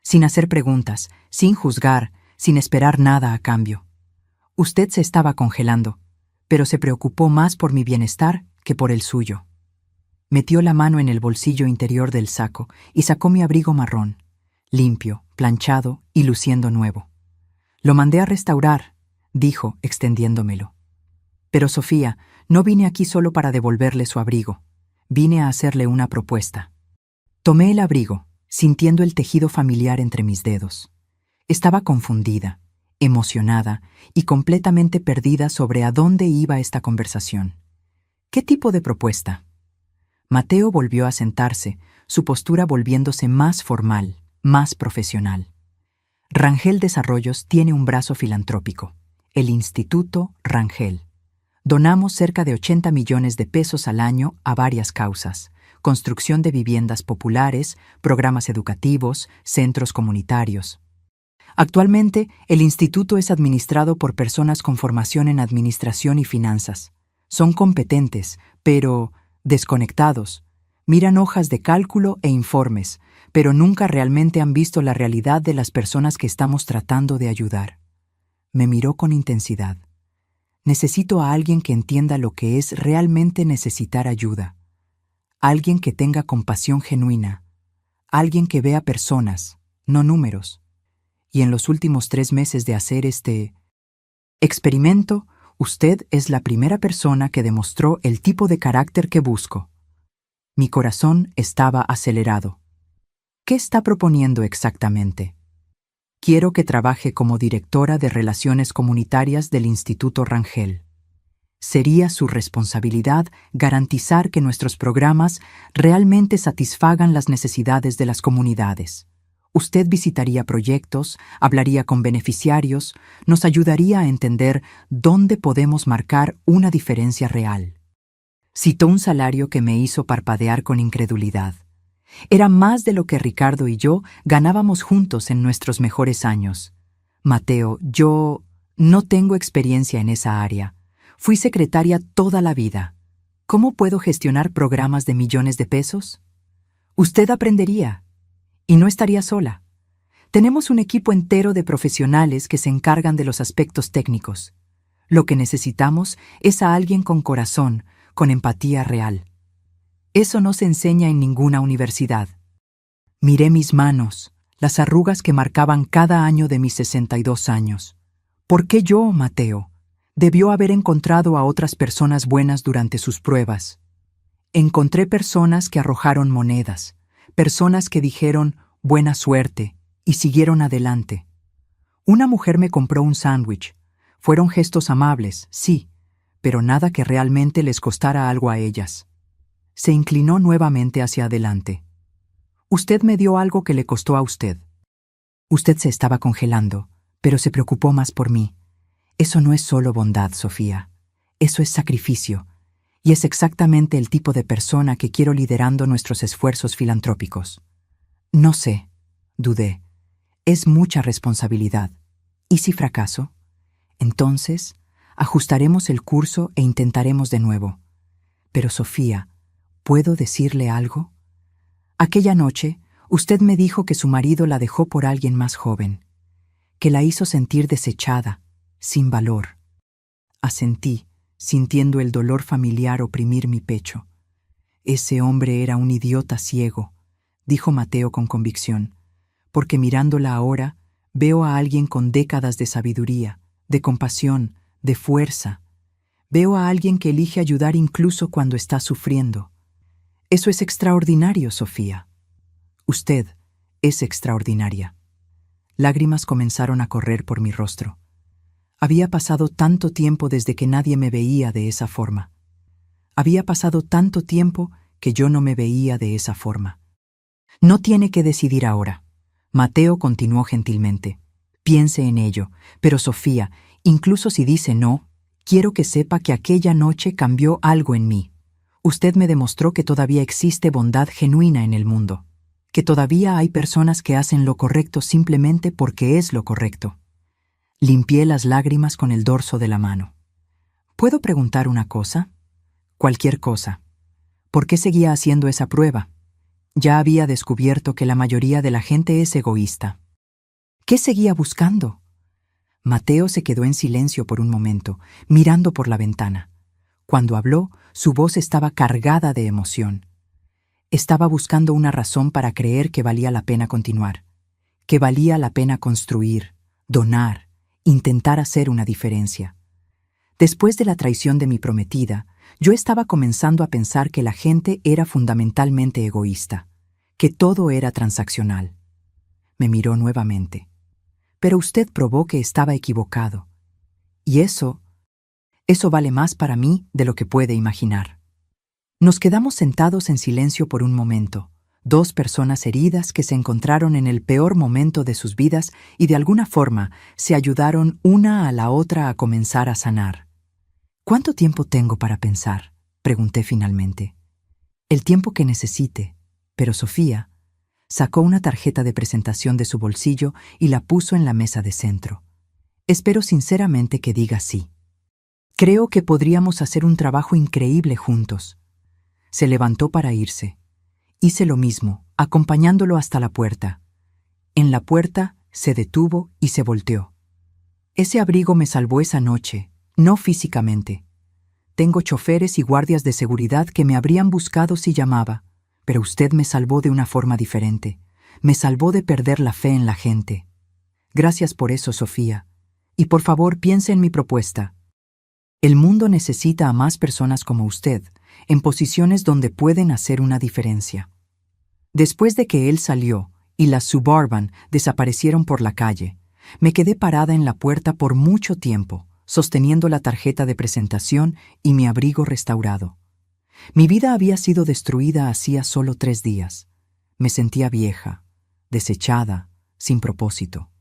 sin hacer preguntas, sin juzgar, sin esperar nada a cambio. Usted se estaba congelando, pero se preocupó más por mi bienestar que por el suyo. Metió la mano en el bolsillo interior del saco y sacó mi abrigo marrón, limpio, planchado y luciendo nuevo. Lo mandé a restaurar, dijo, extendiéndomelo. Pero Sofía, no vine aquí solo para devolverle su abrigo. Vine a hacerle una propuesta. Tomé el abrigo, sintiendo el tejido familiar entre mis dedos. Estaba confundida, emocionada y completamente perdida sobre a dónde iba esta conversación. ¿Qué tipo de propuesta? Mateo volvió a sentarse, su postura volviéndose más formal, más profesional. Rangel Desarrollos tiene un brazo filantrópico, el Instituto Rangel. Donamos cerca de 80 millones de pesos al año a varias causas: construcción de viviendas populares, programas educativos, centros comunitarios. Actualmente, el instituto es administrado por personas con formación en administración y finanzas. Son competentes, pero desconectados. Miran hojas de cálculo e informes, pero nunca realmente han visto la realidad de las personas que estamos tratando de ayudar. Me miró con intensidad. Necesito a alguien que entienda lo que es realmente necesitar ayuda. Alguien que tenga compasión genuina. Alguien que vea personas, no números. Y en los últimos 3 meses de hacer este experimento, usted es la primera persona que demostró el tipo de carácter que busco. Mi corazón estaba acelerado. ¿Qué está proponiendo exactamente? Quiero que trabaje como directora de Relaciones Comunitarias del Instituto Rangel. Sería su responsabilidad garantizar que nuestros programas realmente satisfagan las necesidades de las comunidades. Usted visitaría proyectos, hablaría con beneficiarios, nos ayudaría a entender dónde podemos marcar una diferencia real. Citó un salario que me hizo parpadear con incredulidad. Era más de lo que Ricardo y yo ganábamos juntos en nuestros mejores años. Mateo, yo no tengo experiencia en esa área. Fui secretaria toda la vida. ¿Cómo puedo gestionar programas de millones de pesos? Usted aprendería. Y no estaría sola. Tenemos un equipo entero de profesionales que se encargan de los aspectos técnicos. Lo que necesitamos es a alguien con corazón, con empatía real. Eso no se enseña en ninguna universidad. Miré mis manos, las arrugas que marcaban cada año de mis 62 años. ¿Por qué yo, Mateo? Debió haber encontrado a otras personas buenas durante sus pruebas. Encontré personas que arrojaron monedas, personas que dijeron «buena suerte» y siguieron adelante. Una mujer me compró un sándwich. Fueron gestos amables, sí, pero nada que realmente les costara algo a ellas. Se inclinó nuevamente hacia adelante. Usted me dio algo que le costó a usted. Usted se estaba congelando, pero se preocupó más por mí. Eso no es solo bondad, Sofía. Eso es sacrificio. Y es exactamente el tipo de persona que quiero liderando nuestros esfuerzos filantrópicos. No sé, dudé. Es mucha responsabilidad. ¿Y si fracaso? Entonces, ajustaremos el curso e intentaremos de nuevo. Pero Sofía, ¿puedo decirle algo? Aquella noche, usted me dijo que su marido la dejó por alguien más joven, que la hizo sentir desechada, sin valor. Asentí, sintiendo el dolor familiar oprimir mi pecho. Ese hombre era un idiota ciego, dijo Mateo con convicción, porque mirándola ahora, veo a alguien con décadas de sabiduría, de compasión, de fuerza. Veo a alguien que elige ayudar incluso cuando está sufriendo. Eso es extraordinario, Sofía. Usted es extraordinaria. Lágrimas comenzaron a correr por mi rostro. Había pasado tanto tiempo desde que nadie me veía de esa forma. Había pasado tanto tiempo que yo no me veía de esa forma. No tiene que decidir ahora. Mateo continuó gentilmente. Piense en ello, pero Sofía, Incluso si dice no, quiero que sepa que aquella noche cambió algo en mí. Usted me demostró que todavía existe bondad genuina en el mundo, que todavía hay personas que hacen lo correcto simplemente porque es lo correcto. Limpié las lágrimas con el dorso de la mano. ¿Puedo preguntar una cosa? Cualquier cosa. ¿Por qué seguía haciendo esa prueba? Ya había descubierto que la mayoría de la gente es egoísta. ¿Qué seguía buscando? Mateo se quedó en silencio por un momento, mirando por la ventana. Cuando habló, su voz estaba cargada de emoción. Estaba buscando una razón para creer que valía la pena continuar, que valía la pena construir, donar, intentar hacer una diferencia. Después de la traición de mi prometida, yo estaba comenzando a pensar que la gente era fundamentalmente egoísta, que todo era transaccional. Me miró nuevamente. Pero usted probó que estaba equivocado. Y eso vale más para mí de lo que puede imaginar. Nos quedamos sentados en silencio por un momento, dos personas heridas que se encontraron en el peor momento de sus vidas y de alguna forma se ayudaron una a la otra a comenzar a sanar. ¿Cuánto tiempo tengo para pensar?, pregunté finalmente. El tiempo que necesite, pero Sofía sacó una tarjeta de presentación de su bolsillo y la puso en la mesa de centro. Espero sinceramente que diga sí. Creo que podríamos hacer un trabajo increíble juntos. Se levantó para irse. Hice lo mismo, acompañándolo hasta la puerta. En la puerta se detuvo y se volteó. Ese abrigo me salvó esa noche, no físicamente. Tengo choferes y guardias de seguridad que me habrían buscado si llamaba, pero usted me salvó de una forma diferente. Me salvó de perder la fe en la gente. Gracias por eso, Sofía. Y por favor, piense en mi propuesta. El mundo necesita a más personas como usted, en posiciones donde pueden hacer una diferencia. Después de que él salió y las Suburban desaparecieron por la calle, me quedé parada en la puerta por mucho tiempo, sosteniendo la tarjeta de presentación y mi abrigo restaurado. Mi vida había sido destruida hacía solo 3 días. Me sentía vieja, desechada, sin propósito.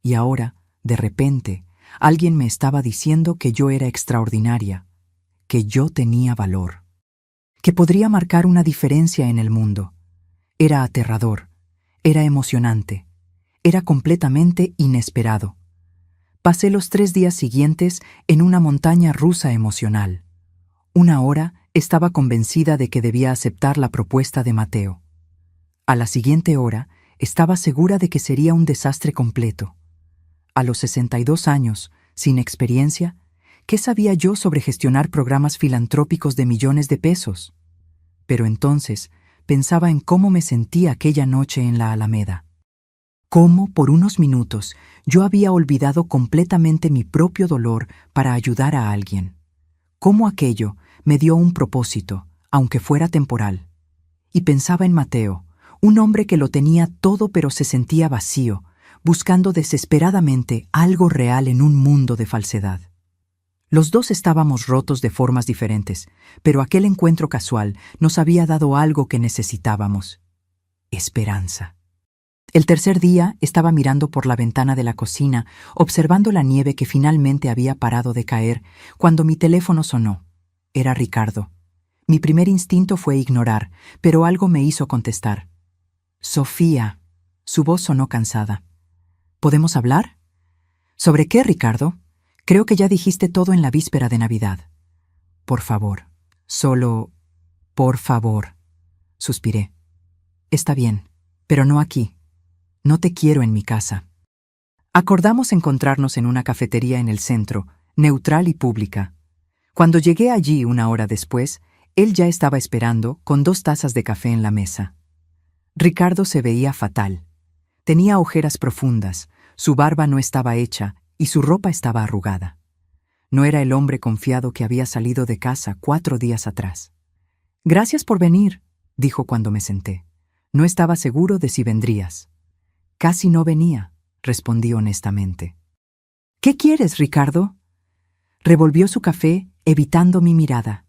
Y ahora, de repente, alguien me estaba diciendo que yo era extraordinaria, que yo tenía valor, que podría marcar una diferencia en el mundo. Era aterrador, era emocionante, era completamente inesperado. Pasé los 3 días siguientes en una montaña rusa emocional. Una hora estaba convencida de que debía aceptar la propuesta de Mateo. A la siguiente hora estaba segura de que sería un desastre completo. A los 62 años, sin experiencia, ¿qué sabía yo sobre gestionar programas filantrópicos de millones de pesos? Pero entonces pensaba en cómo me sentí aquella noche en la Alameda. Cómo, por unos minutos, yo había olvidado completamente mi propio dolor para ayudar a alguien. Cómo aquello me dio un propósito, aunque fuera temporal. Y pensaba en Mateo, un hombre que lo tenía todo pero se sentía vacío, buscando desesperadamente algo real en un mundo de falsedad. Los dos estábamos rotos de formas diferentes, pero aquel encuentro casual nos había dado algo que necesitábamos: esperanza. El tercer día estaba mirando por la ventana de la cocina, observando la nieve que finalmente había parado de caer, cuando mi teléfono sonó. Era Ricardo. Mi primer instinto fue ignorar, pero algo me hizo contestar. Sofía. Su voz sonó cansada. ¿Podemos hablar? ¿Sobre qué, Ricardo? Creo que ya dijiste todo en la víspera de Navidad. Por favor. Solo... por favor. Suspiré. Está bien, pero no aquí. No te quiero en mi casa. Acordamos encontrarnos en una cafetería en el centro, neutral y pública. Cuando llegué allí 1 hora después, él ya estaba esperando con 2 tazas de café en la mesa. Ricardo se veía fatal. Tenía ojeras profundas, su barba no estaba hecha y su ropa estaba arrugada. No era el hombre confiado que había salido de casa 4 días atrás. Gracias por venir, dijo cuando me senté. No estaba seguro de si vendrías. Casi no venía, respondí honestamente. ¿Qué quieres, Ricardo? Revolvió su café, evitando mi mirada.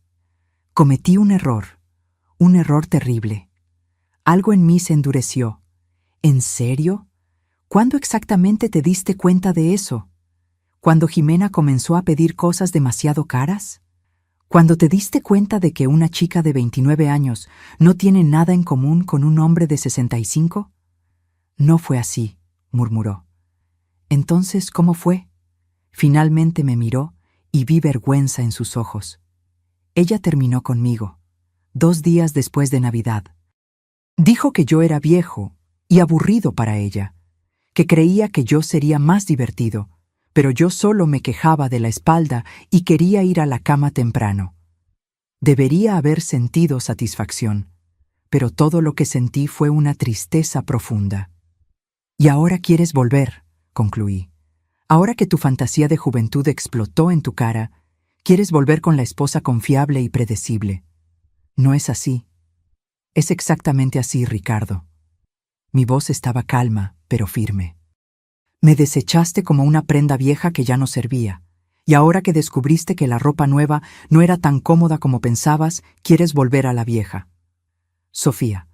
Cometí un error terrible. Algo en mí se endureció. ¿En serio? ¿Cuándo exactamente te diste cuenta de eso? ¿Cuando Jimena comenzó a pedir cosas demasiado caras? ¿Cuando te diste cuenta de que una chica de 29 años no tiene nada en común con un hombre de 65? No fue así, murmuró. Entonces, ¿cómo fue? Finalmente me miró y vi vergüenza en sus ojos. Ella terminó conmigo, 2 días después de Navidad. Dijo que yo era viejo y aburrido para ella, que creía que yo sería más divertido, pero yo solo me quejaba de la espalda y quería ir a la cama temprano. Debería haber sentido satisfacción, pero todo lo que sentí fue una tristeza profunda. Y ahora quieres volver, concluí. Ahora que tu fantasía de juventud explotó en tu cara, quieres volver con la esposa confiable y predecible. No es así. Es exactamente así, Ricardo. Mi voz estaba calma, pero firme. Me desechaste como una prenda vieja que ya no servía, y ahora que descubriste que la ropa nueva no era tan cómoda como pensabas, quieres volver a la vieja. Sofía,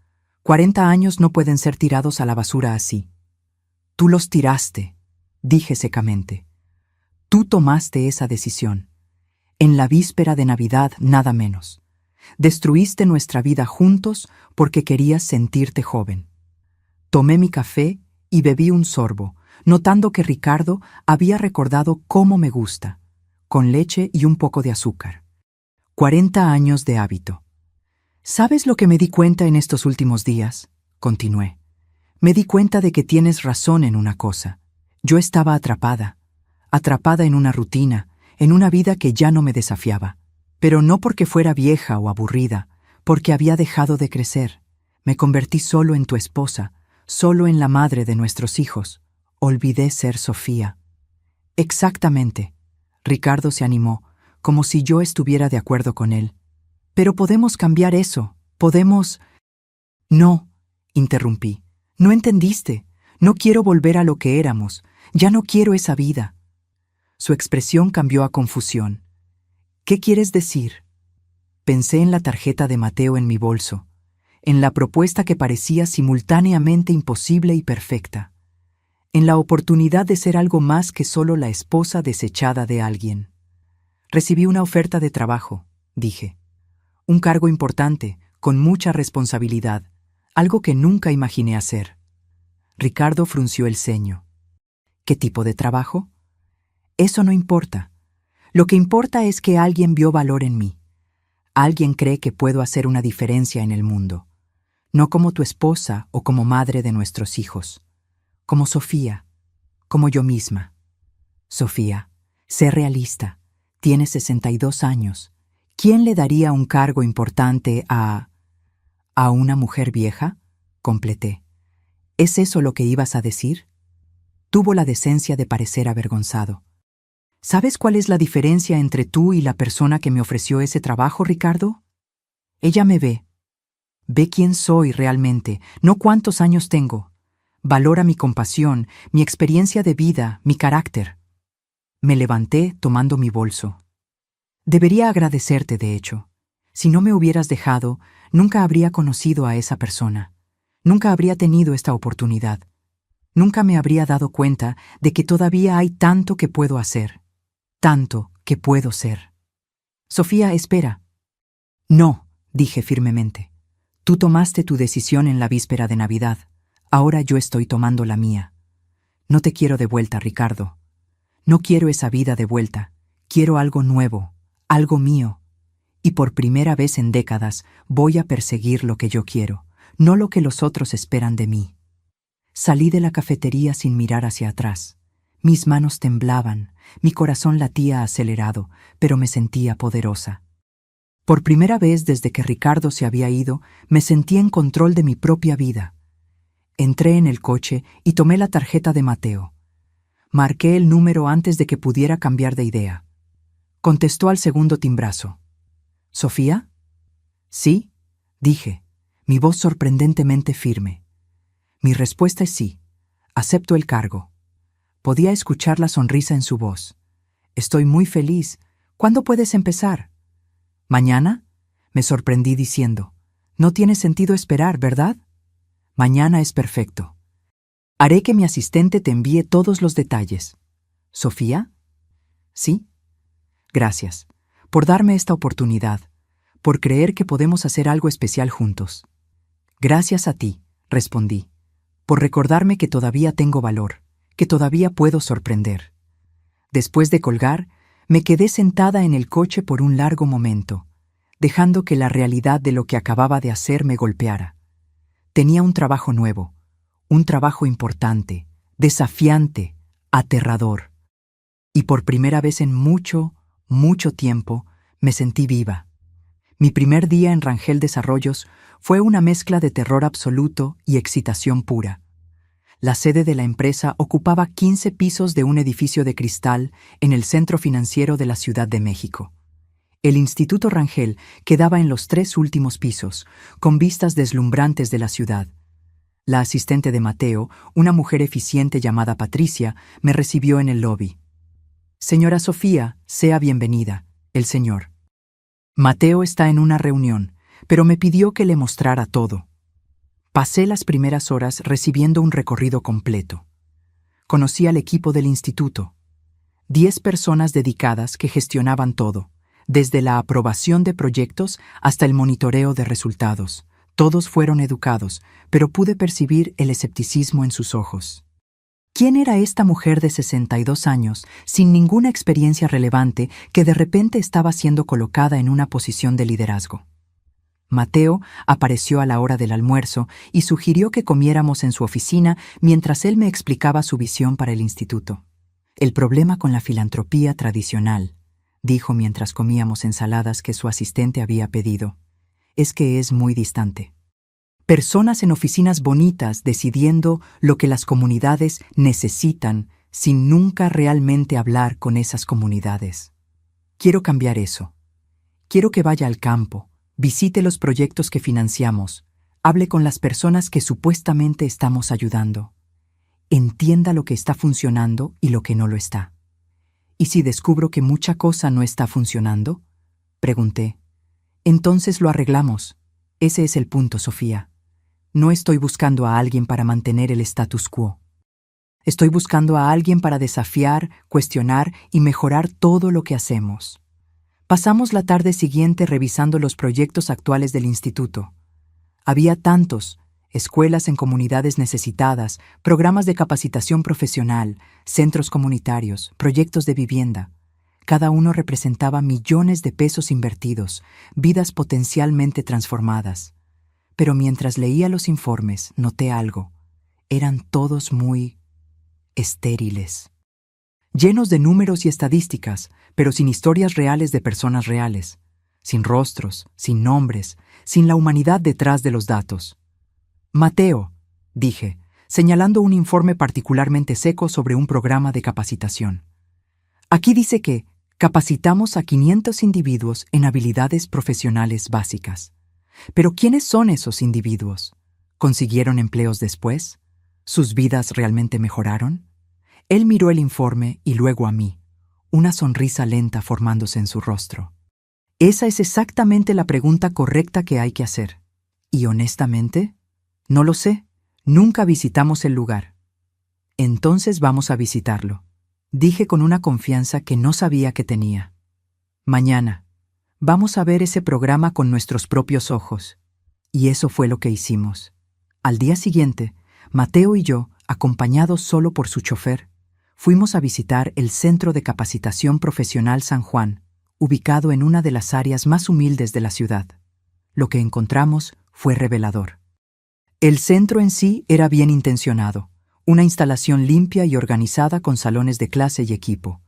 40 años no pueden ser tirados a la basura así. Tú los tiraste, dije secamente. Tú tomaste esa decisión. En la víspera de Navidad, nada menos. Destruiste nuestra vida juntos porque querías sentirte joven. Tomé mi café y bebí un sorbo, notando que Ricardo había recordado cómo me gusta, con leche y un poco de azúcar. 40 años de hábito. ¿Sabes lo que me di cuenta en estos últimos días? Continué. Me di cuenta de que tienes razón en una cosa. Yo estaba atrapada en una rutina, en una vida que ya no me desafiaba. Pero no porque fuera vieja o aburrida, porque había dejado de crecer. Me convertí solo en tu esposa, solo en la madre de nuestros hijos. Olvidé ser Sofía. Exactamente. Ricardo se animó, como si yo estuviera de acuerdo con él. Pero podemos cambiar eso, podemos... No, interrumpí. No entendiste. No quiero volver a lo que éramos. Ya no quiero esa vida. Su expresión cambió a confusión. ¿Qué quieres decir? Pensé en la tarjeta de Mateo en mi bolso, en la propuesta que parecía simultáneamente imposible y perfecta, en la oportunidad de ser algo más que solo la esposa desechada de alguien. Recibí una oferta de trabajo, dije. Un cargo importante, con mucha responsabilidad, algo que nunca imaginé hacer. Ricardo frunció el ceño. ¿Qué tipo de trabajo? Eso no importa. Lo que importa es que alguien vio valor en mí. Alguien cree que puedo hacer una diferencia en el mundo. No como tu esposa o como madre de nuestros hijos. Como Sofía. Como yo misma. Sofía, sé realista. Tienes 62 años. ¿Quién le daría un cargo importante a una mujer vieja? Completé. ¿Es eso lo que ibas a decir? Tuvo la decencia de parecer avergonzado. ¿Sabes cuál es la diferencia entre tú y la persona que me ofreció ese trabajo, Ricardo? Ella me ve. Ve quién soy realmente, no cuántos años tengo. Valora mi compasión, mi experiencia de vida, mi carácter. Me levanté tomando mi bolso. Debería agradecerte, de hecho. Si no me hubieras dejado, nunca habría conocido a esa persona. Nunca habría tenido esta oportunidad. Nunca me habría dado cuenta de que todavía hay tanto que puedo hacer. Tanto que puedo ser. Sofía, espera. No, dije firmemente. Tú tomaste tu decisión en la víspera de Navidad. Ahora yo estoy tomando la mía. No te quiero de vuelta, Ricardo. No quiero esa vida de vuelta. Quiero algo nuevo, algo mío. Y por primera vez en décadas voy a perseguir lo que yo quiero, no lo que los otros esperan de mí. Salí de la cafetería sin mirar hacia atrás. Mis manos temblaban, mi corazón latía acelerado, pero me sentía poderosa. Por primera vez desde que Ricardo se había ido, me sentí en control de mi propia vida. Entré en el coche y tomé la tarjeta de Mateo. Marqué el número antes de que pudiera cambiar de idea. Contestó al segundo timbrazo. ¿Sofía? Sí, dije, mi voz sorprendentemente firme. Mi respuesta es sí. Acepto el cargo. Podía escuchar la sonrisa en su voz. Estoy muy feliz. ¿Cuándo puedes empezar? ¿Mañana? Me sorprendí diciendo. No tiene sentido esperar, ¿verdad? Mañana es perfecto. Haré que mi asistente te envíe todos los detalles. ¿Sofía? ¿sí? Gracias por darme esta oportunidad, por creer que podemos hacer algo especial juntos. Gracias a ti, respondí, por recordarme que todavía tengo valor, que todavía puedo sorprender. Después de colgar, me quedé sentada en el coche por un largo momento, dejando que la realidad de lo que acababa de hacer me golpeara. Tenía un trabajo nuevo, un trabajo importante, desafiante, aterrador. Y por primera vez en mucho, mucho tiempo, me sentí viva. Mi primer día en Rangel Desarrollos fue una mezcla de terror absoluto y excitación pura. La sede de la empresa ocupaba 15 pisos de un edificio de cristal en el centro financiero de la Ciudad de México. El Instituto Rangel quedaba en los 3 últimos pisos, con vistas deslumbrantes de la ciudad. La asistente de Mateo, una mujer eficiente llamada Patricia, me recibió en el lobby. «Señora Sofía, sea bienvenida, el señor. Mateo está en una reunión, pero me pidió que le mostrara todo». Pasé las primeras horas recibiendo un recorrido completo. Conocí al equipo del instituto. 10 personas dedicadas que gestionaban todo, desde la aprobación de proyectos hasta el monitoreo de resultados. Todos fueron educados, pero pude percibir el escepticismo en sus ojos. ¿Quién era esta mujer de 62 años, sin ninguna experiencia relevante, que de repente estaba siendo colocada en una posición de liderazgo? Mateo apareció a la hora del almuerzo y sugirió que comiéramos en su oficina mientras él me explicaba su visión para el instituto. «El problema con la filantropía tradicional», dijo mientras comíamos ensaladas que su asistente había pedido, «es que es muy distante. Personas en oficinas bonitas decidiendo lo que las comunidades necesitan sin nunca realmente hablar con esas comunidades. Quiero cambiar eso. Quiero que vaya al campo, visite los proyectos que financiamos, hable con las personas que supuestamente estamos ayudando. Entienda lo que está funcionando y lo que no lo está». «¿Y si descubro que mucha cosa no está funcionando?», pregunté. «Entonces lo arreglamos. Ese es el punto, Sofía. No estoy buscando a alguien para mantener el status quo. Estoy buscando a alguien para desafiar, cuestionar y mejorar todo lo que hacemos». Pasamos la tarde siguiente revisando los proyectos actuales del instituto. Había tantos: escuelas en comunidades necesitadas, programas de capacitación profesional, centros comunitarios, proyectos de vivienda. Cada uno representaba millones de pesos invertidos, vidas potencialmente transformadas. Pero mientras leía los informes, noté algo. Eran todos muy estériles. Llenos de números y estadísticas, pero sin historias reales de personas reales. Sin rostros, sin nombres, sin la humanidad detrás de los datos. «Mateo», dije, señalando un informe particularmente seco sobre un programa de capacitación. «Aquí dice que capacitamos a 500 individuos en habilidades profesionales básicas. Pero ¿quiénes son esos individuos? ¿Consiguieron empleos después? ¿Sus vidas realmente mejoraron?». Él miró el informe y luego a mí, una sonrisa lenta formándose en su rostro. «Esa es exactamente la pregunta correcta que hay que hacer. Y honestamente, no lo sé. Nunca visitamos el lugar». «Entonces vamos a visitarlo», dije con una confianza que no sabía que tenía. «Mañana. Vamos a ver ese programa con nuestros propios ojos». Y eso fue lo que hicimos. Al día siguiente, Mateo y yo, acompañados solo por su chofer, fuimos a visitar el Centro de Capacitación Profesional San Juan, ubicado en una de las áreas más humildes de la ciudad. Lo que encontramos fue revelador. El centro en sí era bien intencionado, una instalación limpia y organizada con salones de clase y equipo.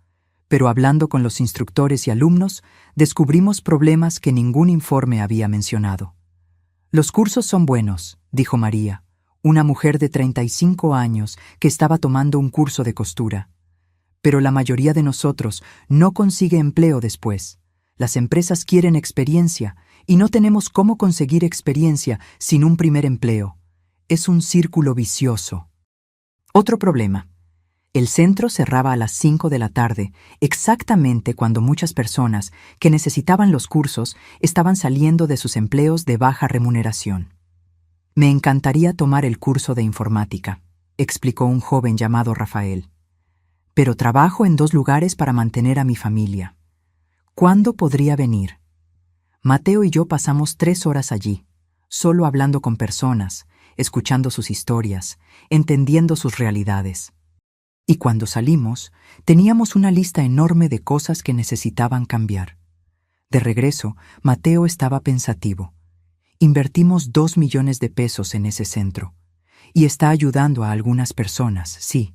Pero hablando con los instructores y alumnos, descubrimos problemas que ningún informe había mencionado. «Los cursos son buenos», dijo María, una mujer de 35 años que estaba tomando un curso de costura. «Pero la mayoría de nosotros no consigue empleo después. Las empresas quieren experiencia y no tenemos cómo conseguir experiencia sin un primer empleo. Es un círculo vicioso». Otro problema. El centro cerraba a las 5 de la tarde, exactamente cuando muchas personas que necesitaban los cursos estaban saliendo de sus empleos de baja remuneración. «Me encantaría tomar el curso de informática», explicó un joven llamado Rafael. pero trabajo en 2 lugares para mantener a mi familia. ¿Cuándo podría venir? Mateo y yo pasamos 3 horas allí, solo hablando con personas, escuchando sus historias, entendiendo sus realidades. Y cuando salimos, teníamos una lista enorme de cosas que necesitaban cambiar. De regreso, Mateo estaba pensativo. Invertimos 2 millones de pesos en ese centro, y está ayudando a algunas personas, sí.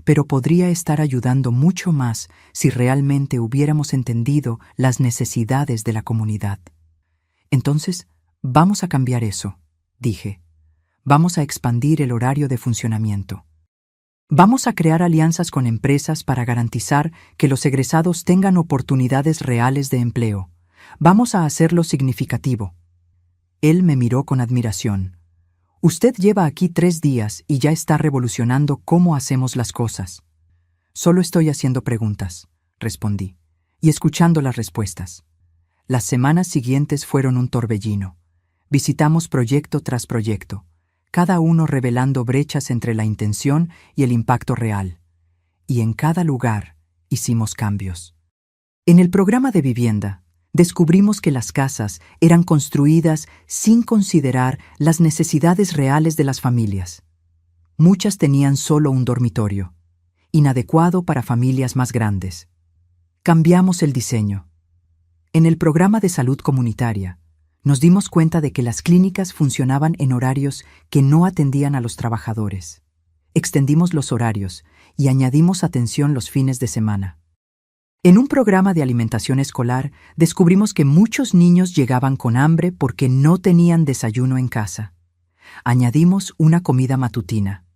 Pero podría estar ayudando mucho más si realmente hubiéramos entendido las necesidades de la comunidad. Entonces, vamos a cambiar eso, dije. Vamos a expandir el horario de funcionamiento. Vamos a crear alianzas con empresas para garantizar que los egresados tengan oportunidades reales de empleo. Vamos a hacerlo significativo. Él me miró con admiración. Usted lleva aquí 3 días y ya está revolucionando cómo hacemos las cosas. Solo estoy haciendo preguntas, respondí, y escuchando las respuestas. Las semanas siguientes fueron un torbellino. Visitamos proyecto tras proyecto, cada uno revelando brechas entre la intención y el impacto real. Y en cada lugar hicimos cambios. En el programa de vivienda, descubrimos que las casas eran construidas sin considerar las necesidades reales de las familias. Muchas tenían solo un dormitorio, inadecuado para familias más grandes. Cambiamos el diseño. En el programa de salud comunitaria, nos dimos cuenta de que las clínicas funcionaban en horarios que no atendían a los trabajadores. Extendimos los horarios y añadimos atención los fines de semana. En un programa de alimentación escolar, descubrimos que muchos niños llegaban con hambre porque no tenían desayuno en casa. Añadimos una comida matutina.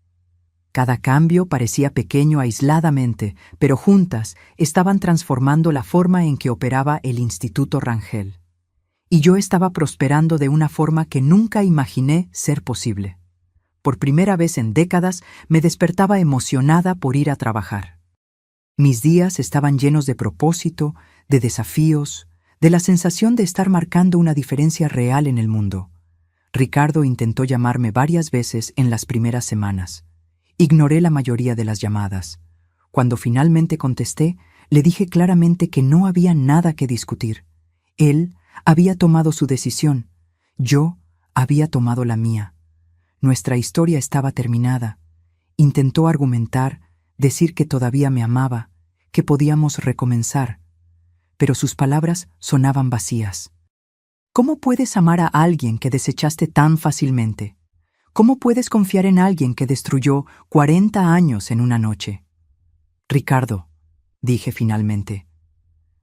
Cada cambio parecía pequeño aisladamente, pero juntas estaban transformando la forma en que operaba el Instituto Rangel. Y yo estaba prosperando de una forma que nunca imaginé ser posible. Por primera vez en décadas me despertaba emocionada por ir a trabajar. Mis días estaban llenos de propósito, de desafíos, de la sensación de estar marcando una diferencia real en el mundo. Ricardo intentó llamarme varias veces en las primeras semanas. Ignoré la mayoría de las llamadas. Cuando finalmente contesté, le dije claramente que no había nada que discutir. Él había tomado su decisión. Yo había tomado la mía. Nuestra historia estaba terminada. Intentó argumentar, decir que todavía me amaba, que podíamos recomenzar. Pero sus palabras sonaban vacías. ¿Cómo puedes amar a alguien que desechaste tan fácilmente? ¿Cómo puedes confiar en alguien que destruyó 40 años en una noche? Ricardo, dije finalmente,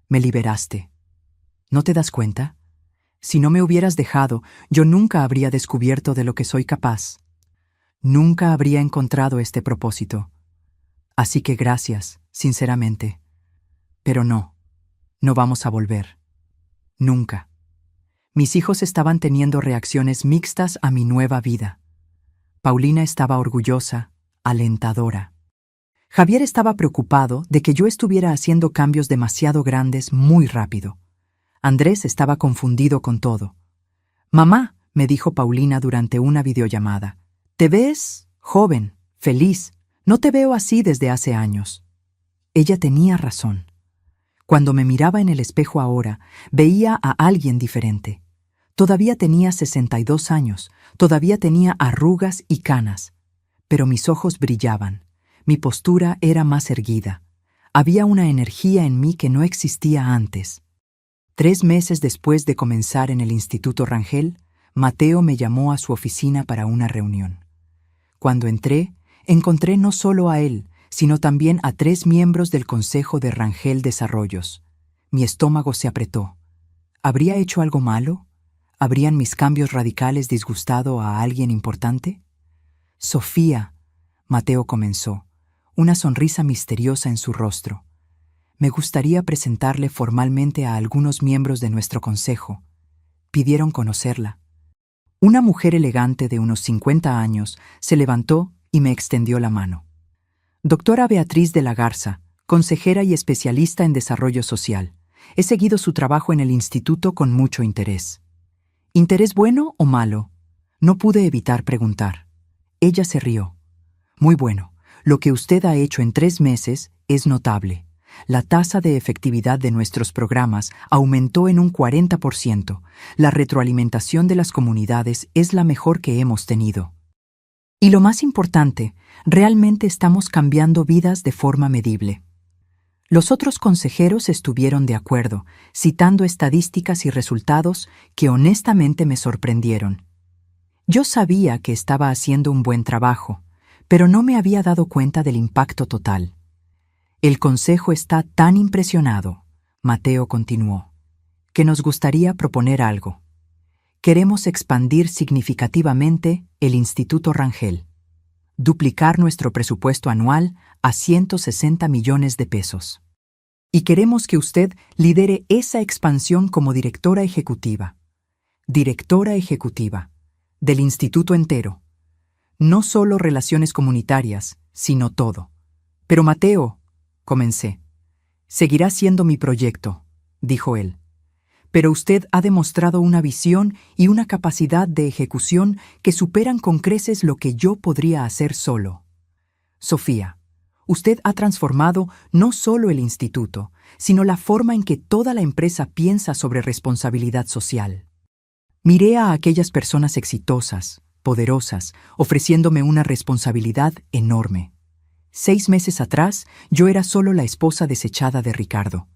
me liberaste. ¿No te das cuenta? Si no me hubieras dejado, yo nunca habría descubierto de lo que soy capaz. Nunca habría encontrado este propósito. Así que gracias, sinceramente. Pero no vamos a volver. Nunca. Mis hijos estaban teniendo reacciones mixtas a mi nueva vida. Paulina estaba orgullosa, alentadora. Javier estaba preocupado de que yo estuviera haciendo cambios demasiado grandes muy rápido. Andrés estaba confundido con todo. «Mamá», me dijo Paulina durante una videollamada, «te ves joven, feliz. No te veo así desde hace años». Ella tenía razón. Cuando me miraba en el espejo ahora, veía a alguien diferente. Todavía tenía 62 años, todavía tenía arrugas y canas, pero mis ojos brillaban, mi postura era más erguida. Había una energía en mí que no existía antes. 3 meses después de comenzar en el Instituto Rangel, Mateo me llamó a su oficina para una reunión. Cuando entré, encontré no solo a él, sino también a 3 miembros del Consejo de Rangel Desarrollos. Mi estómago se apretó. ¿Habría hecho algo malo? ¿Habrían mis cambios radicales disgustado a alguien importante? «Sofía», Mateo comenzó, una sonrisa misteriosa en su rostro. «Me gustaría presentarle formalmente a algunos miembros de nuestro consejo». Pidieron conocerla. Una mujer elegante de unos 50 años se levantó y me extendió la mano. «Doctora Beatriz de la Garza, consejera y especialista en desarrollo social. He seguido su trabajo en el instituto con mucho interés». ¿Interés bueno o malo? No pude evitar preguntar. Ella se rió. «Muy bueno. Lo que usted ha hecho en 3 meses es notable. La tasa de efectividad de nuestros programas aumentó en un 40%. La retroalimentación de las comunidades es la mejor que hemos tenido. Y lo más importante, realmente estamos cambiando vidas de forma medible. Los otros consejeros estuvieron de acuerdo, citando estadísticas y resultados que honestamente me sorprendieron. Yo sabía que estaba haciendo un buen trabajo, pero no me había dado cuenta del impacto total. El consejo está tan impresionado, Mateo continuó, que nos gustaría proponer algo. Queremos expandir significativamente el Instituto Rangel, duplicar nuestro presupuesto anual a 160 millones de pesos. Y queremos que usted lidere esa expansión como directora ejecutiva. Directora ejecutiva del instituto entero. No solo relaciones comunitarias, sino todo. Pero Mateo, comencé. Seguirá siendo mi proyecto, dijo él. Pero usted ha demostrado una visión y una capacidad de ejecución que superan con creces lo que yo podría hacer solo. Sofía, usted ha transformado no solo el instituto, sino la forma en que toda la empresa piensa sobre responsabilidad social. Miré a aquellas personas exitosas, poderosas, ofreciéndome una responsabilidad enorme. 6 meses atrás, yo era solo la esposa desechada de Ricardo.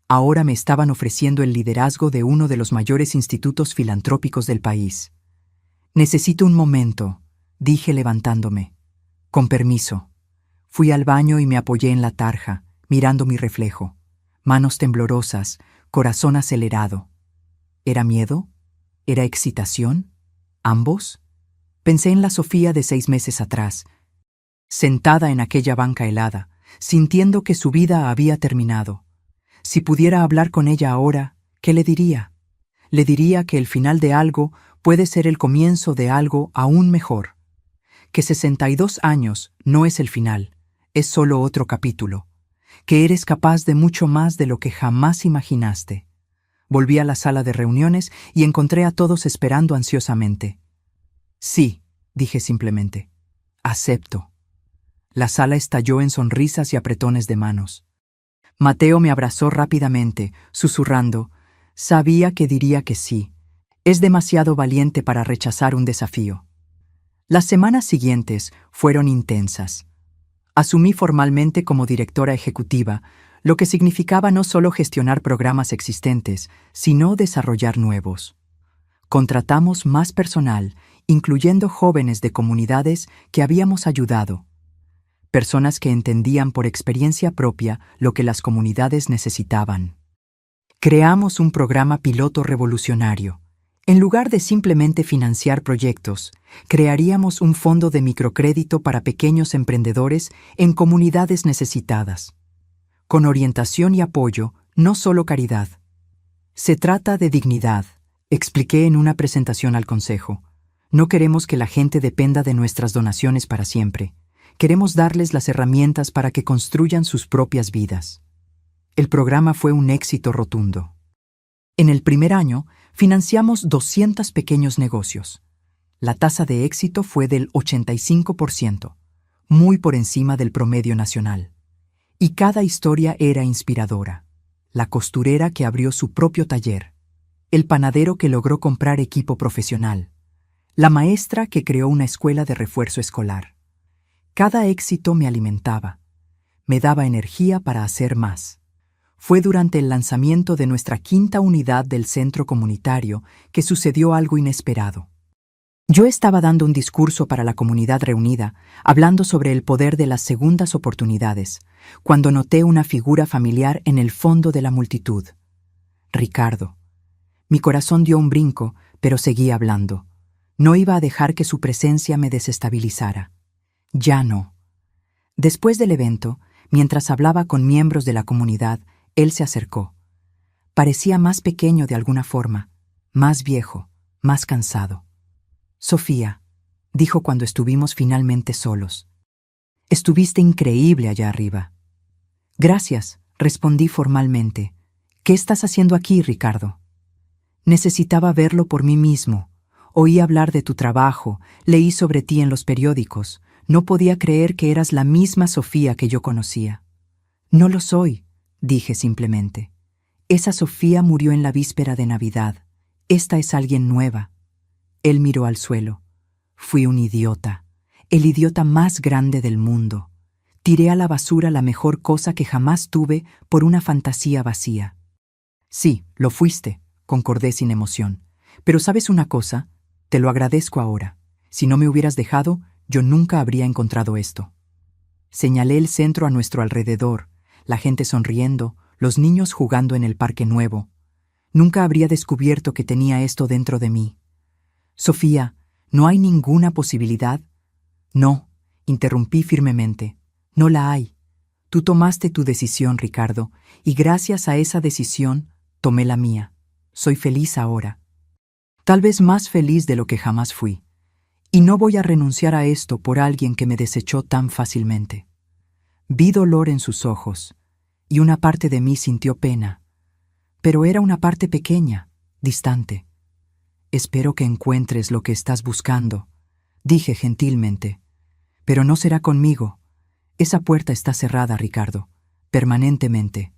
Ahora me estaban ofreciendo el liderazgo de uno de los mayores institutos filantrópicos del país. Necesito un momento, dije levantándome. Con permiso. Fui al baño y me apoyé en la tarja, mirando mi reflejo. Manos temblorosas, corazón acelerado. ¿Era miedo? ¿Era excitación? ¿Ambos? Pensé en la Sofía de 6 meses atrás, sentada en aquella banca helada, sintiendo que su vida había terminado. Si pudiera hablar con ella ahora, ¿qué le diría? Le diría que el final de algo puede ser el comienzo de algo aún mejor. Que 62 años no es el final, es solo otro capítulo. Que eres capaz de mucho más de lo que jamás imaginaste. Volví a la sala de reuniones y encontré a todos esperando ansiosamente. Sí, dije simplemente. Acepto. La sala estalló en sonrisas y apretones de manos. Mateo me abrazó rápidamente, susurrando, sabía que diría que sí. Es demasiado valiente para rechazar un desafío. Las semanas siguientes fueron intensas. Asumí formalmente como directora ejecutiva, lo que significaba no solo gestionar programas existentes, sino desarrollar nuevos. Contratamos más personal, incluyendo jóvenes de comunidades que habíamos ayudado. Personas que entendían por experiencia propia lo que las comunidades necesitaban. Creamos un programa piloto revolucionario. En lugar de simplemente financiar proyectos, crearíamos un fondo de microcrédito para pequeños emprendedores en comunidades necesitadas. Con orientación y apoyo, no solo caridad. Se trata de dignidad, expliqué en una presentación al consejo. No queremos que la gente dependa de nuestras donaciones para siempre. Queremos darles las herramientas para que construyan sus propias vidas. El programa fue un éxito rotundo. En el primer año, financiamos 200 pequeños negocios. La tasa de éxito fue del 85%, muy por encima del promedio nacional. Y cada historia era inspiradora. La costurera que abrió su propio taller, el panadero que logró comprar equipo profesional, la maestra que creó una escuela de refuerzo escolar. Cada éxito me alimentaba, me daba energía para hacer más. Fue durante el lanzamiento de nuestra 5ª unidad del centro comunitario que sucedió algo inesperado. Yo estaba dando un discurso para la comunidad reunida, hablando sobre el poder de las segundas oportunidades, cuando noté una figura familiar en el fondo de la multitud. Ricardo. Mi corazón dio un brinco, pero seguí hablando. No iba a dejar que su presencia me desestabilizara. Ya no. Después del evento, mientras hablaba con miembros de la comunidad, él se acercó. Parecía más pequeño de alguna forma, más viejo, más cansado. Sofía, dijo cuando estuvimos finalmente solos. Estuviste increíble allá arriba. Gracias, respondí formalmente. ¿Qué estás haciendo aquí, Ricardo? Necesitaba verlo por mí mismo. Oí hablar de tu trabajo, leí sobre ti en los periódicos. No podía creer que eras la misma Sofía que yo conocía. No lo soy, dije simplemente. Esa Sofía murió en la víspera de Navidad. Esta es alguien nueva. Él miró al suelo. Fui un idiota, el idiota más grande del mundo. Tiré a la basura la mejor cosa que jamás tuve por una fantasía vacía. Sí, lo fuiste, concordé sin emoción. Pero ¿sabes una cosa? Te lo agradezco ahora. Si no me hubieras dejado, yo nunca habría encontrado esto. Señalé el centro a nuestro alrededor, la gente sonriendo, los niños jugando en el parque nuevo. Nunca habría descubierto que tenía esto dentro de mí. Sofía, ¿no hay ninguna posibilidad? No, interrumpí firmemente. No la hay. Tú tomaste tu decisión, Ricardo, y gracias a esa decisión, tomé la mía. Soy feliz ahora. Tal vez más feliz de lo que jamás fui. Y no voy a renunciar a esto por alguien que me desechó tan fácilmente. Vi dolor en sus ojos, y una parte de mí sintió pena. Pero era una parte pequeña, distante. Espero que encuentres lo que estás buscando, dije gentilmente. Pero no será conmigo. Esa puerta está cerrada, Ricardo, permanentemente.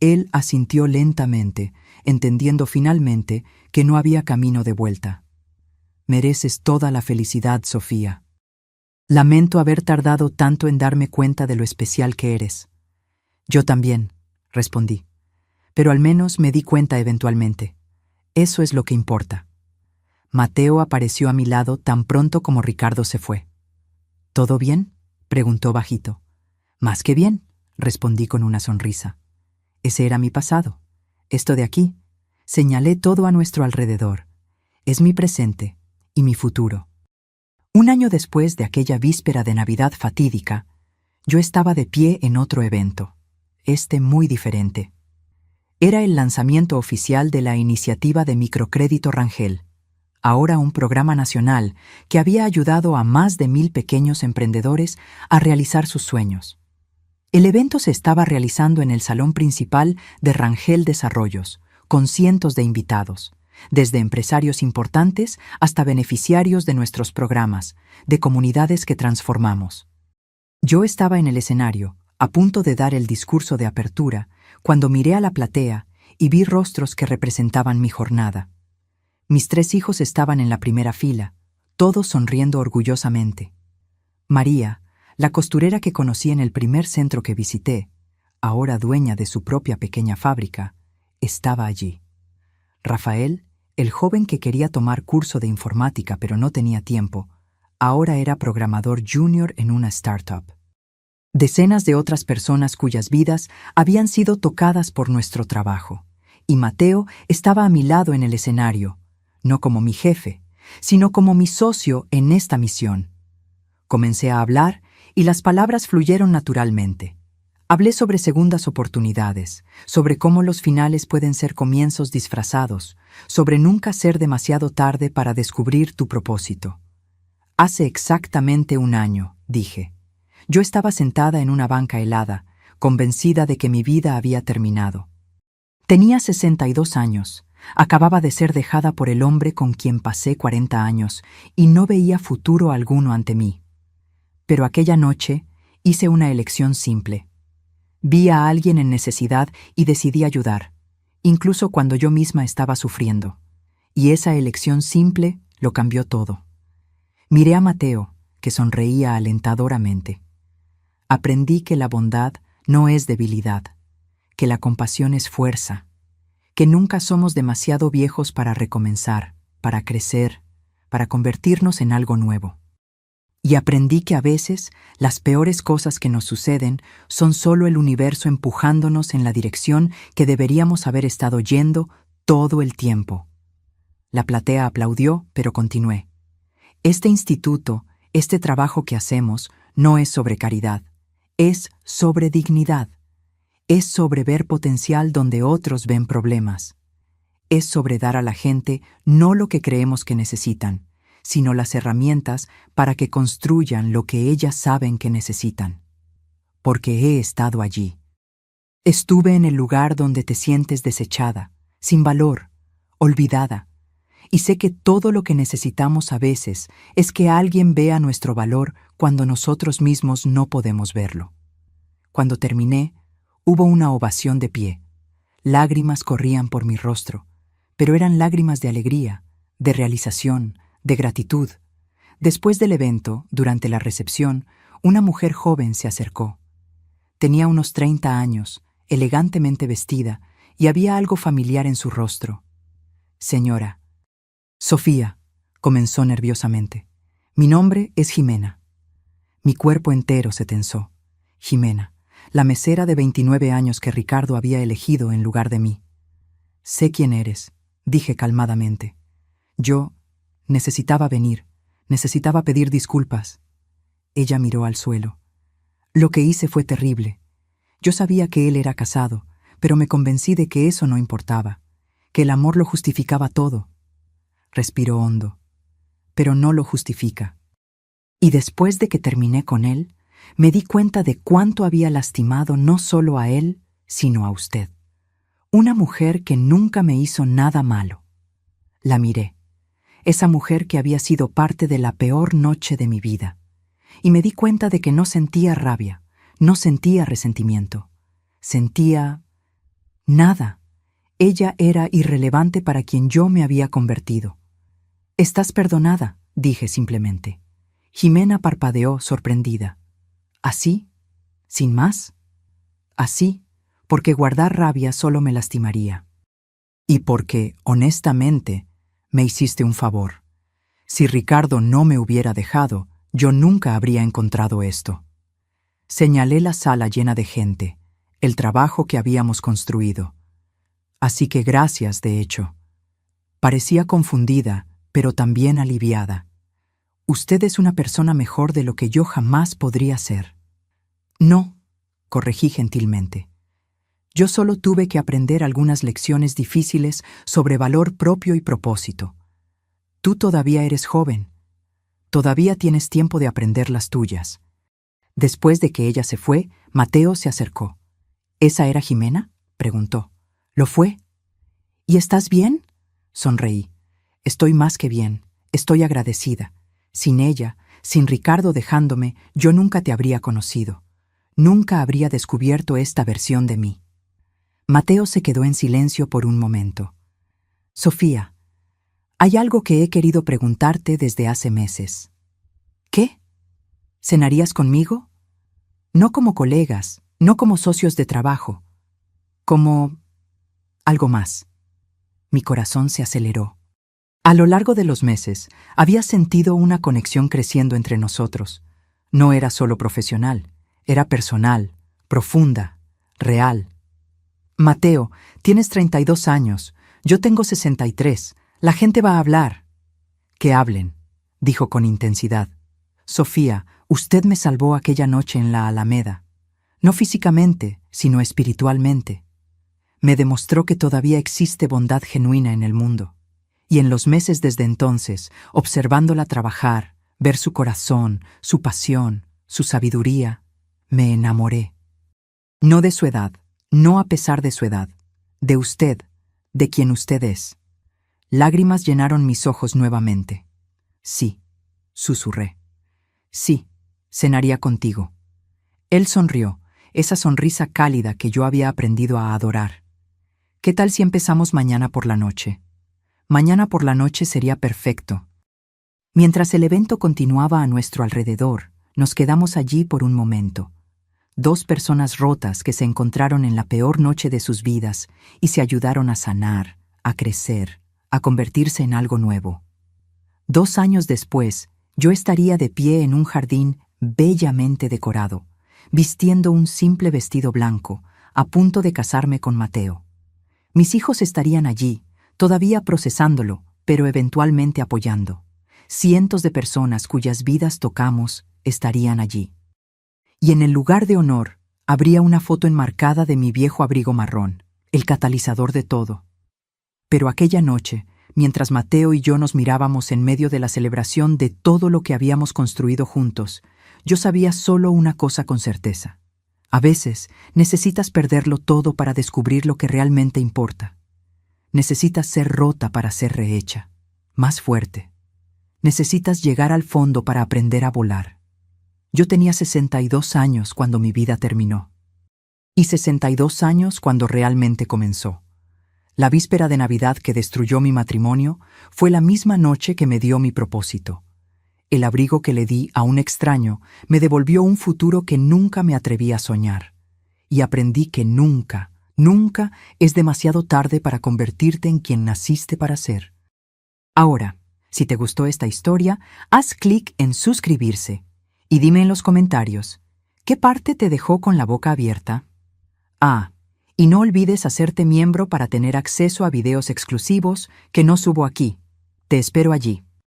Él asintió lentamente, entendiendo finalmente que no había camino de vuelta. Mereces toda la felicidad, Sofía. Lamento haber tardado tanto en darme cuenta de lo especial que eres. Yo también, respondí. Pero al menos me di cuenta eventualmente. Eso es lo que importa. Mateo apareció a mi lado tan pronto como Ricardo se fue. ¿Todo bien?, preguntó bajito. Más que bien, respondí con una sonrisa. Ese era mi pasado. Esto de aquí. Señalé todo a nuestro alrededor. Es mi presente y mi futuro. Un año después de aquella víspera de Navidad fatídica, yo estaba de pie en otro evento, muy diferente. Era el lanzamiento oficial de la iniciativa de microcrédito Rangel, ahora un programa nacional que había ayudado a más de 1000 pequeños emprendedores a realizar sus sueños. El evento se estaba realizando en el salón principal de Rangel Desarrollos, con cientos de invitados, desde empresarios importantes hasta beneficiarios de nuestros programas, de comunidades que transformamos. Yo estaba en el escenario, a punto de dar el discurso de apertura, cuando miré a la platea y vi rostros que representaban mi jornada. Mis 3 hijos estaban en la primera fila, todos sonriendo orgullosamente. María, la costurera que conocí en el primer centro que visité, ahora dueña de su propia pequeña fábrica, estaba allí. Rafael, el joven que quería tomar curso de informática pero no tenía tiempo, ahora era programador junior en una startup. Decenas de otras personas cuyas vidas habían sido tocadas por nuestro trabajo, y Mateo estaba a mi lado en el escenario, no como mi jefe, sino como mi socio en esta misión. Comencé a hablar y las palabras fluyeron naturalmente. Hablé sobre segundas oportunidades, sobre cómo los finales pueden ser comienzos disfrazados, sobre nunca ser demasiado tarde para descubrir tu propósito. Hace exactamente un año, dije. Yo estaba sentada en una banca helada, convencida de que mi vida había terminado. Tenía 62 años, acababa de ser dejada por el hombre con quien pasé 40 años y no veía futuro alguno ante mí. Pero aquella noche hice una elección simple. Vi a alguien en necesidad y decidí ayudar, incluso cuando yo misma estaba sufriendo. Y esa elección simple lo cambió todo. Miré a Mateo, que sonreía alentadoramente. Aprendí que la bondad no es debilidad, que la compasión es fuerza, que nunca somos demasiado viejos para recomenzar, para crecer, para convertirnos en algo nuevo. Y aprendí que a veces las peores cosas que nos suceden son solo el universo empujándonos en la dirección que deberíamos haber estado yendo todo el tiempo. La platea aplaudió, pero continué. Este instituto, este trabajo que hacemos, no es sobre caridad, es sobre dignidad. Es sobre ver potencial donde otros ven problemas. Es sobre dar a la gente no lo que creemos que necesitan, sino las herramientas para que construyan lo que ellas saben que necesitan. Porque he estado allí. Estuve en el lugar donde te sientes desechada, sin valor, olvidada. y sé que todo lo que necesitamos a veces es que alguien vea nuestro valor cuando nosotros mismos no podemos verlo. Cuando terminé, hubo una ovación de pie. Lágrimas corrían por mi rostro, pero eran lágrimas de alegría, de realización, de gratitud. Después del evento, durante la recepción, una mujer joven se acercó. Tenía unos 30 años, elegantemente vestida, y había algo familiar en su rostro. Señora. Sofía, comenzó nerviosamente. Mi nombre es Jimena. Mi cuerpo entero se tensó. Jimena, la mesera de 29 años que Ricardo había elegido en lugar de mí. Sé quién eres, dije calmadamente. Yo necesitaba venir, necesitaba pedir disculpas. Ella miró al suelo. Lo que hice fue terrible. Yo sabía que él era casado, pero me convencí de que eso no importaba, que el amor lo justificaba todo. Respiró hondo. Pero no lo justifica. Y después de que terminé con él, me di cuenta de cuánto había lastimado no solo a él, sino a usted. Una mujer que nunca me hizo nada malo. La miré. Esa mujer que había sido parte de la peor noche de mi vida. Y me di cuenta de que no sentía rabia, no sentía resentimiento. Sentía nada. Ella era irrelevante para quien yo me había convertido. Estás perdonada, dije simplemente. Jimena parpadeó sorprendida. ¿Así? ¿Sin más? Así, porque guardar rabia solo me lastimaría. Y porque, honestamente, me hiciste un favor. Si Ricardo no me hubiera dejado, yo nunca habría encontrado esto. Señalé la sala llena de gente, el trabajo que habíamos construido. Así que gracias, de hecho. Parecía confundida, pero también aliviada. Usted es una persona mejor de lo que yo jamás podría ser. No, corregí gentilmente. Yo solo tuve que aprender algunas lecciones difíciles sobre valor propio y propósito. Tú todavía eres joven. Todavía tienes tiempo de aprender las tuyas. Después de que ella se fue, Mateo se acercó. ¿Esa era Jimena?, preguntó. ¿Lo fue? ¿Y estás bien? Sonreí. Estoy más que bien. Estoy agradecida. Sin ella, sin Ricardo dejándome, yo nunca te habría conocido. Nunca habría descubierto esta versión de mí. Mateo se quedó en silencio por un momento. Sofía, hay algo que he querido preguntarte desde hace meses. ¿Qué? ¿Cenarías conmigo? No como colegas, no como socios de trabajo. Como algo más. Mi corazón se aceleró. A lo largo de los meses, había sentido una conexión creciendo entre nosotros. No era solo profesional, era personal, profunda, real. Mateo, tienes 32 años, yo tengo 63, la gente va a hablar. Que hablen, dijo con intensidad. Sofía, usted me salvó aquella noche en la Alameda. No físicamente, sino espiritualmente. Me demostró que todavía existe bondad genuina en el mundo. Y en los meses desde entonces, observándola trabajar, ver su corazón, su pasión, su sabiduría, me enamoré. No de su edad, no a pesar de su edad, de usted, de quien usted es. Lágrimas llenaron mis ojos nuevamente. Sí, susurré. Sí, cenaría contigo. Él sonrió, esa sonrisa cálida que yo había aprendido a adorar. ¿Qué tal si empezamos mañana por la noche? Mañana por la noche sería perfecto. Mientras el evento continuaba a nuestro alrededor, nos quedamos allí por un momento. Dos personas rotas que se encontraron en la peor noche de sus vidas y se ayudaron a sanar, a crecer, a convertirse en algo nuevo. 2 años después, yo estaría de pie en un jardín bellamente decorado, vistiendo un simple vestido blanco, a punto de casarme con Mateo. Mis hijos estarían allí, todavía procesándolo, pero eventualmente apoyando. Cientos de personas cuyas vidas tocamos estarían allí. Y en el lugar de honor habría una foto enmarcada de mi viejo abrigo marrón, el catalizador de todo. Pero aquella noche, mientras Mateo y yo nos mirábamos en medio de la celebración de todo lo que habíamos construido juntos, yo sabía solo una cosa con certeza. A veces necesitas perderlo todo para descubrir lo que realmente importa. Necesitas ser rota para ser rehecha. más fuerte. Necesitas llegar al fondo para aprender a volar. Yo tenía 62 años cuando mi vida terminó. Y 62 años cuando realmente comenzó. La víspera de Navidad que destruyó mi matrimonio fue la misma noche que me dio mi propósito. El abrigo que le di a un extraño me devolvió un futuro que nunca me atreví a soñar. Y aprendí que nunca, nunca es demasiado tarde para convertirte en quien naciste para ser. Ahora, si te gustó esta historia, haz clic en suscribirse y dime en los comentarios, ¿qué parte te dejó con la boca abierta? Y no olvides hacerte miembro para tener acceso a videos exclusivos que no subo aquí. Te espero allí.